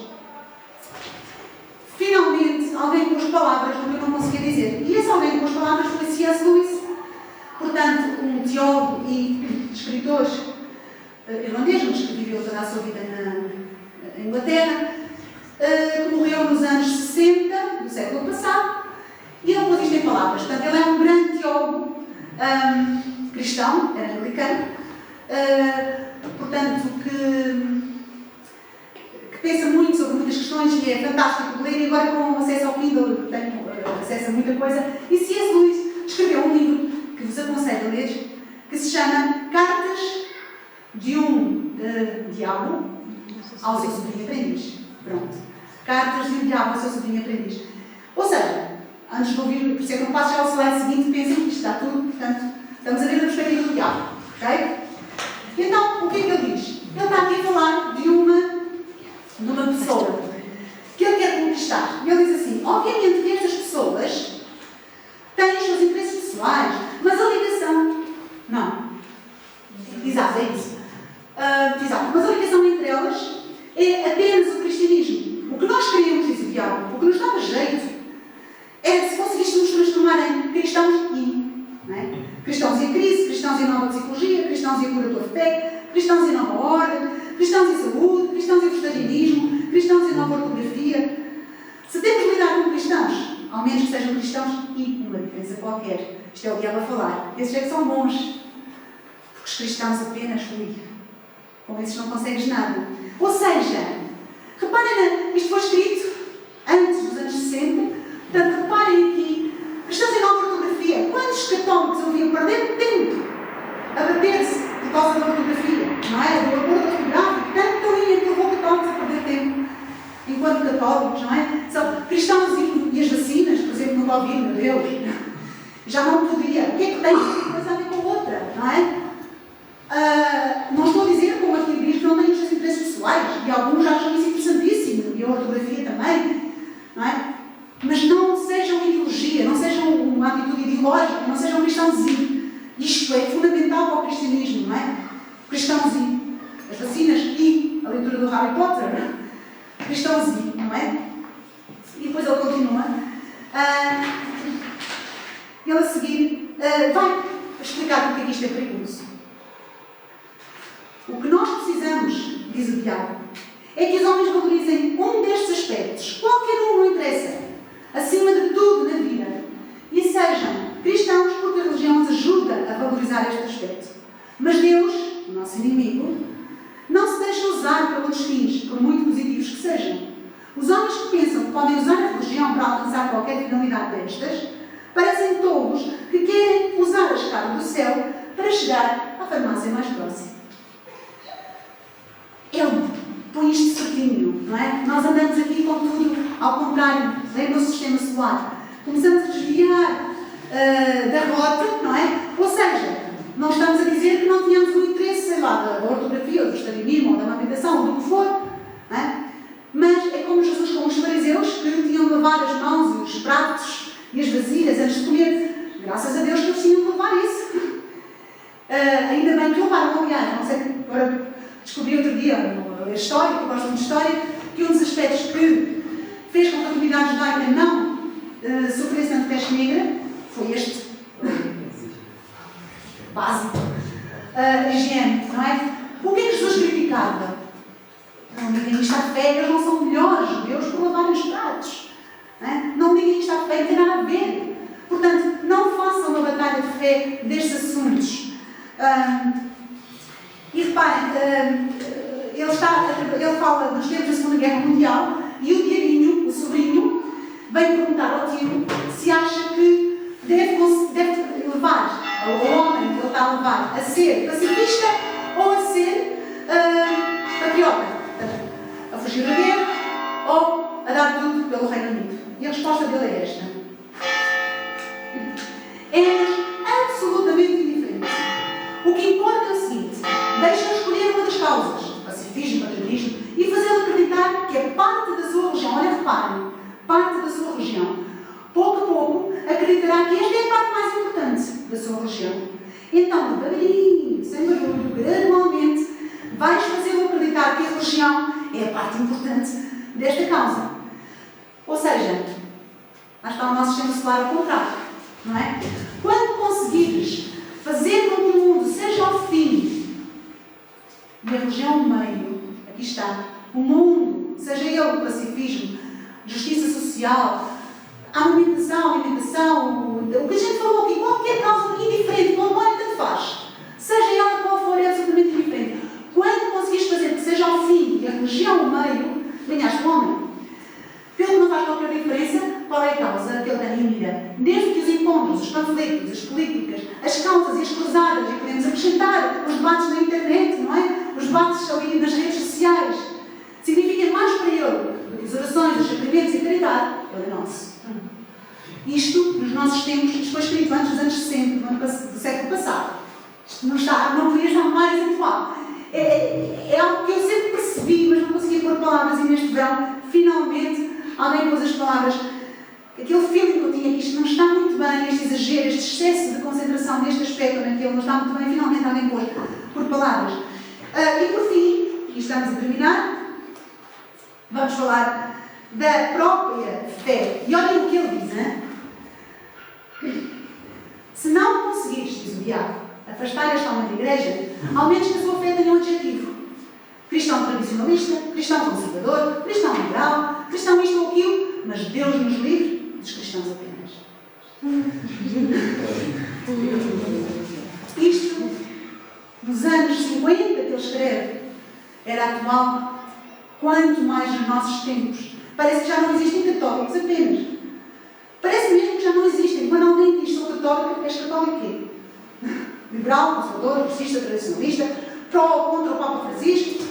finalmente, alguém com as palavras, como eu não conseguia dizer, e esse alguém com as palavras foi C.S. Lewis, portanto, um teólogo e escritor irlandês, mas que viveu toda a sua vida na Inglaterra, que morreu nos anos 60 do século passado, e ele pôs isto em palavras. Portanto, ele é um grande teólogo cristão, era anglicano, portanto, que pensa muito sobre muitas questões e é fantástico ler, e agora com acesso ao Kindle tenho acesso a muita coisa. E C.S. Lewis escreveu um livro que vos aconselho a ler, que se chama Cartas de um Diabo ao seu sobrinho aprendiz. Pronto. Cartas de um Diabo ao seu sobrinho aprendiz. Ou seja, antes de ouvir, por isso é que eu passo já ao slide seguinte, pensem que isto está tudo, portanto, estamos a ver a perspectiva do diabo. Ok? Então, o que é que ele diz? Ele está aqui a falar de uma pessoa que ele quer conquistar. E ele diz assim: obviamente que estas pessoas têm os seus interesses pessoais, mas a ligação. Não. Exato, é isso. Exato. Mas a ligação entre elas é apenas o cristianismo. O que nós queremos, diz o diabo, o que nos dava jeito, é se conseguíssemos transformar em cristãos não é? Cristãos em crise, cristãos em nova psicologia, cristãos em cura da fé, cristãos em nova ordem, cristãos em saúde, cristãos em vegetarianismo, cristãos em nova ortografia. Se temos de lidar com cristãos, ao menos que sejam cristãos e uma diferença qualquer. Isto é o diabo a falar. Esses é que são bons. Porque os cristãos apenas com esses não consegues nada. Ou seja, reparem, isto foi escrito antes dos anos 60, portanto, reparem aqui, cristãos em nova ortografia. Quantos católicos ouviam perder tempo a bater-se por causa da ortografia? Não é? Do acordo ortográfico, tanto linha que levou católicos a perder tempo. Enquanto católicos, não é? São cristãos e as vacinas, por exemplo, no Covid, meu Deus, já não podia. O que é que tem uma coisa a ver com a outra, não é? Não estou a dizer, como aqui diz, que não têm os seus interesses pessoais, e alguns já acham isso interessantíssimo, e a ortografia também, não é? Mas não sejam ideologia, não sejam uma atitude ideológica, não sejam cristãozinho. Isto é fundamental para o cristianismo, não é? Cristãozinho. As vacinas e a leitura do Harry Potter, não é? Cristãozinho, não é? E depois ele continua. Ele a seguir vai explicar porque é que isto é perigoso. O que nós precisamos, diz o diabo, é que os homens valorizem um destes aspectos, qualquer um, não interessa, acima de tudo na vida, e sejam cristãos porque a religião os ajuda a valorizar este aspecto. Mas Deus, o nosso inimigo, não se deixa usar para outros fins, por muito positivos que sejam. Os homens que pensam que podem usar a religião para alcançar qualquer finalidade destas, parecem tolos que querem usar a escada do céu para chegar à farmácia mais próxima. Ele põe isto certinho, não é? Nós andamos aqui com tudo ao contrário, vem do sistema solar. Começamos a desviar da rota, não é? Ou seja, não estamos a dizer que não tínhamos o interesse, sei lá, da ortografia, ou do vegetarianismo, ou da amamentação, ou do que for, não é? Mas é como Jesus com os fariseus, que tinham de lavar as mãos e os pratos e as vasilhas antes de comer. Graças a Deus que eles tinham de lavar isso. Ainda bem que lavaram, aliás, não sei, agora descobri outro dia, a história, que eu gosto muito de história, que um dos aspectos que fez com que a comunidade judaica não sofresse tanto peste negra foi este básico. A higiene, não é? O que é que Jesus criticava? Não ninguém está feio, eles não são melhores judeus por lavarem os pratos. Não ninguém está feio, não tem nada a ver. Portanto, não façam uma batalha de fé destes assuntos. E reparem, ele fala dos tempos da Segunda Guerra Mundial e o diabinho, o sobrinho, vem perguntar ao tio se acha que deve levar o homem que ele está a levar a ser pacifista ou a ser dele é esta. É-nos absolutamente indiferente. O que importa é o seguinte: deixa-nos escolher uma das causas, pacifismo, patriotismo, e fazê-lo acreditar que é parte da sua religião. Olha, reparem, parte da sua religião. Pouco a pouco, acreditará que esta é a parte mais importante da sua religião. Então, devagarinho, sem barulho, gradualmente, vais fazê-lo acreditar que a religião é a parte importante desta causa. Ou seja, lá está o nosso sistema solar ao contrário, não é? Quando conseguires fazer com que o mundo seja o fim e a religião o meio, aqui está, o mundo, seja ele o pacifismo, justiça social, a alimentação, o que a gente falou aqui, qualquer causa indiferente, não tanto faz, seja ela qual for, é absolutamente indiferente. Quando conseguires fazer que seja o fim e a religião o meio, ganhaste o homem. Pelo que não faz qualquer diferença, qual é a causa que ele tem em vida? Desde que os encontros, os conflitos, as políticas, as causas e as cruzadas, e podemos acrescentar os debates na internet, não é? Os debates ali nas redes sociais, significa mais para ele do que as orações, os sacramentos e a caridade, ele é nosso. Isto, nos nossos tempos, isto foi escrito antes dos anos 60, do século passado. Isto não podia estar mais atual. É algo que eu sempre percebi, mas não conseguia pôr palavras, e neste verão, finalmente, alguém pôs as palavras. Aquele feeling que eu tinha, que isto não está muito bem, este exagero, este excesso de concentração neste aspecto ou naquele, não está muito bem, finalmente alguém pôs por palavras. E por fim, e estamos a terminar, vamos falar da própria fé. E olhem o que ele diz, hein? Se não conseguires, diz o diabo, afastar esta alma da igreja, ao menos que a sua fé tenha um adjetivo. Cristão tradicionalista, cristão conservador, cristão liberal, cristão isto ou aquilo, mas Deus nos livre dos cristãos apenas. Isto, nos anos 50 que ele escreve, era atual, quanto mais nos nossos tempos. Parece que já não existem católicos apenas. Parece mesmo que já não existem. Quando alguém diz sou católico, és católico quê? Liberal, conservador, progressista, tradicionalista, pró ou contra o Papa Francisco.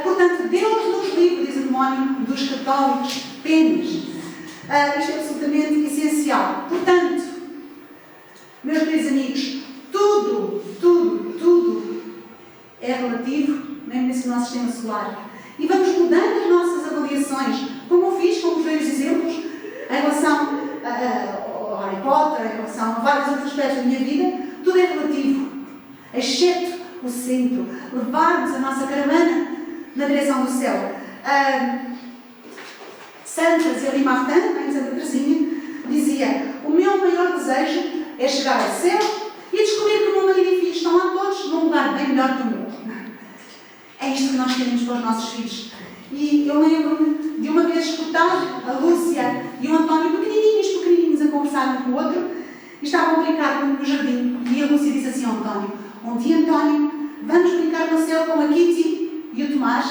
Portanto, Deus nos livre, diz o demónio, dos católicos apenas. Isto é absolutamente essencial. Portanto, meus queridos amigos, tudo é relativo, mesmo nesse nosso sistema solar. E vamos mudando as nossas avaliações, como eu fiz, como os vários exemplos, em relação ao Harry Potter, em relação a vários outros aspectos da minha vida. Tudo é relativo, exceto o centro, levar-nos a nossa caravana na direção do céu. Santa Zélie Martin, mãe de Santa Teresinha, dizia: o meu maior desejo é chegar ao céu e descobrir que o meu marido e filhos estão lá todos num lugar bem melhor que o meu. É isto que nós queremos para os nossos filhos. E eu lembro-me de uma vez escutar a Lúcia e o António pequenininhos a conversar um com o outro, e estavam a brincar no jardim. E a Lúcia disse assim ao António: um dia, António, vamos brincar no céu com a Kitty e o Tomás,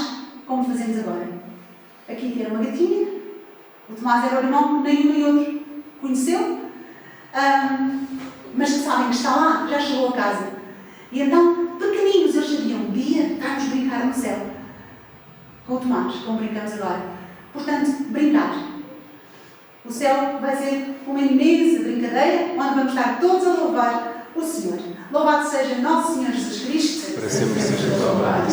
como fazemos agora. A Kitty era uma gatinha, o Tomás era o irmão que nenhum nem outro conheceu, mas que sabem que está lá, já chegou a casa. E então, pequeninos, eles sabiam: um dia vamos brincar no céu com o Tomás, como brincamos agora. Portanto, brincar. O céu vai ser uma imensa brincadeira, onde vamos estar todos a louvar o Senhor. Louvado seja nosso Senhor Jesus Cristo. Para sempre seja louvado.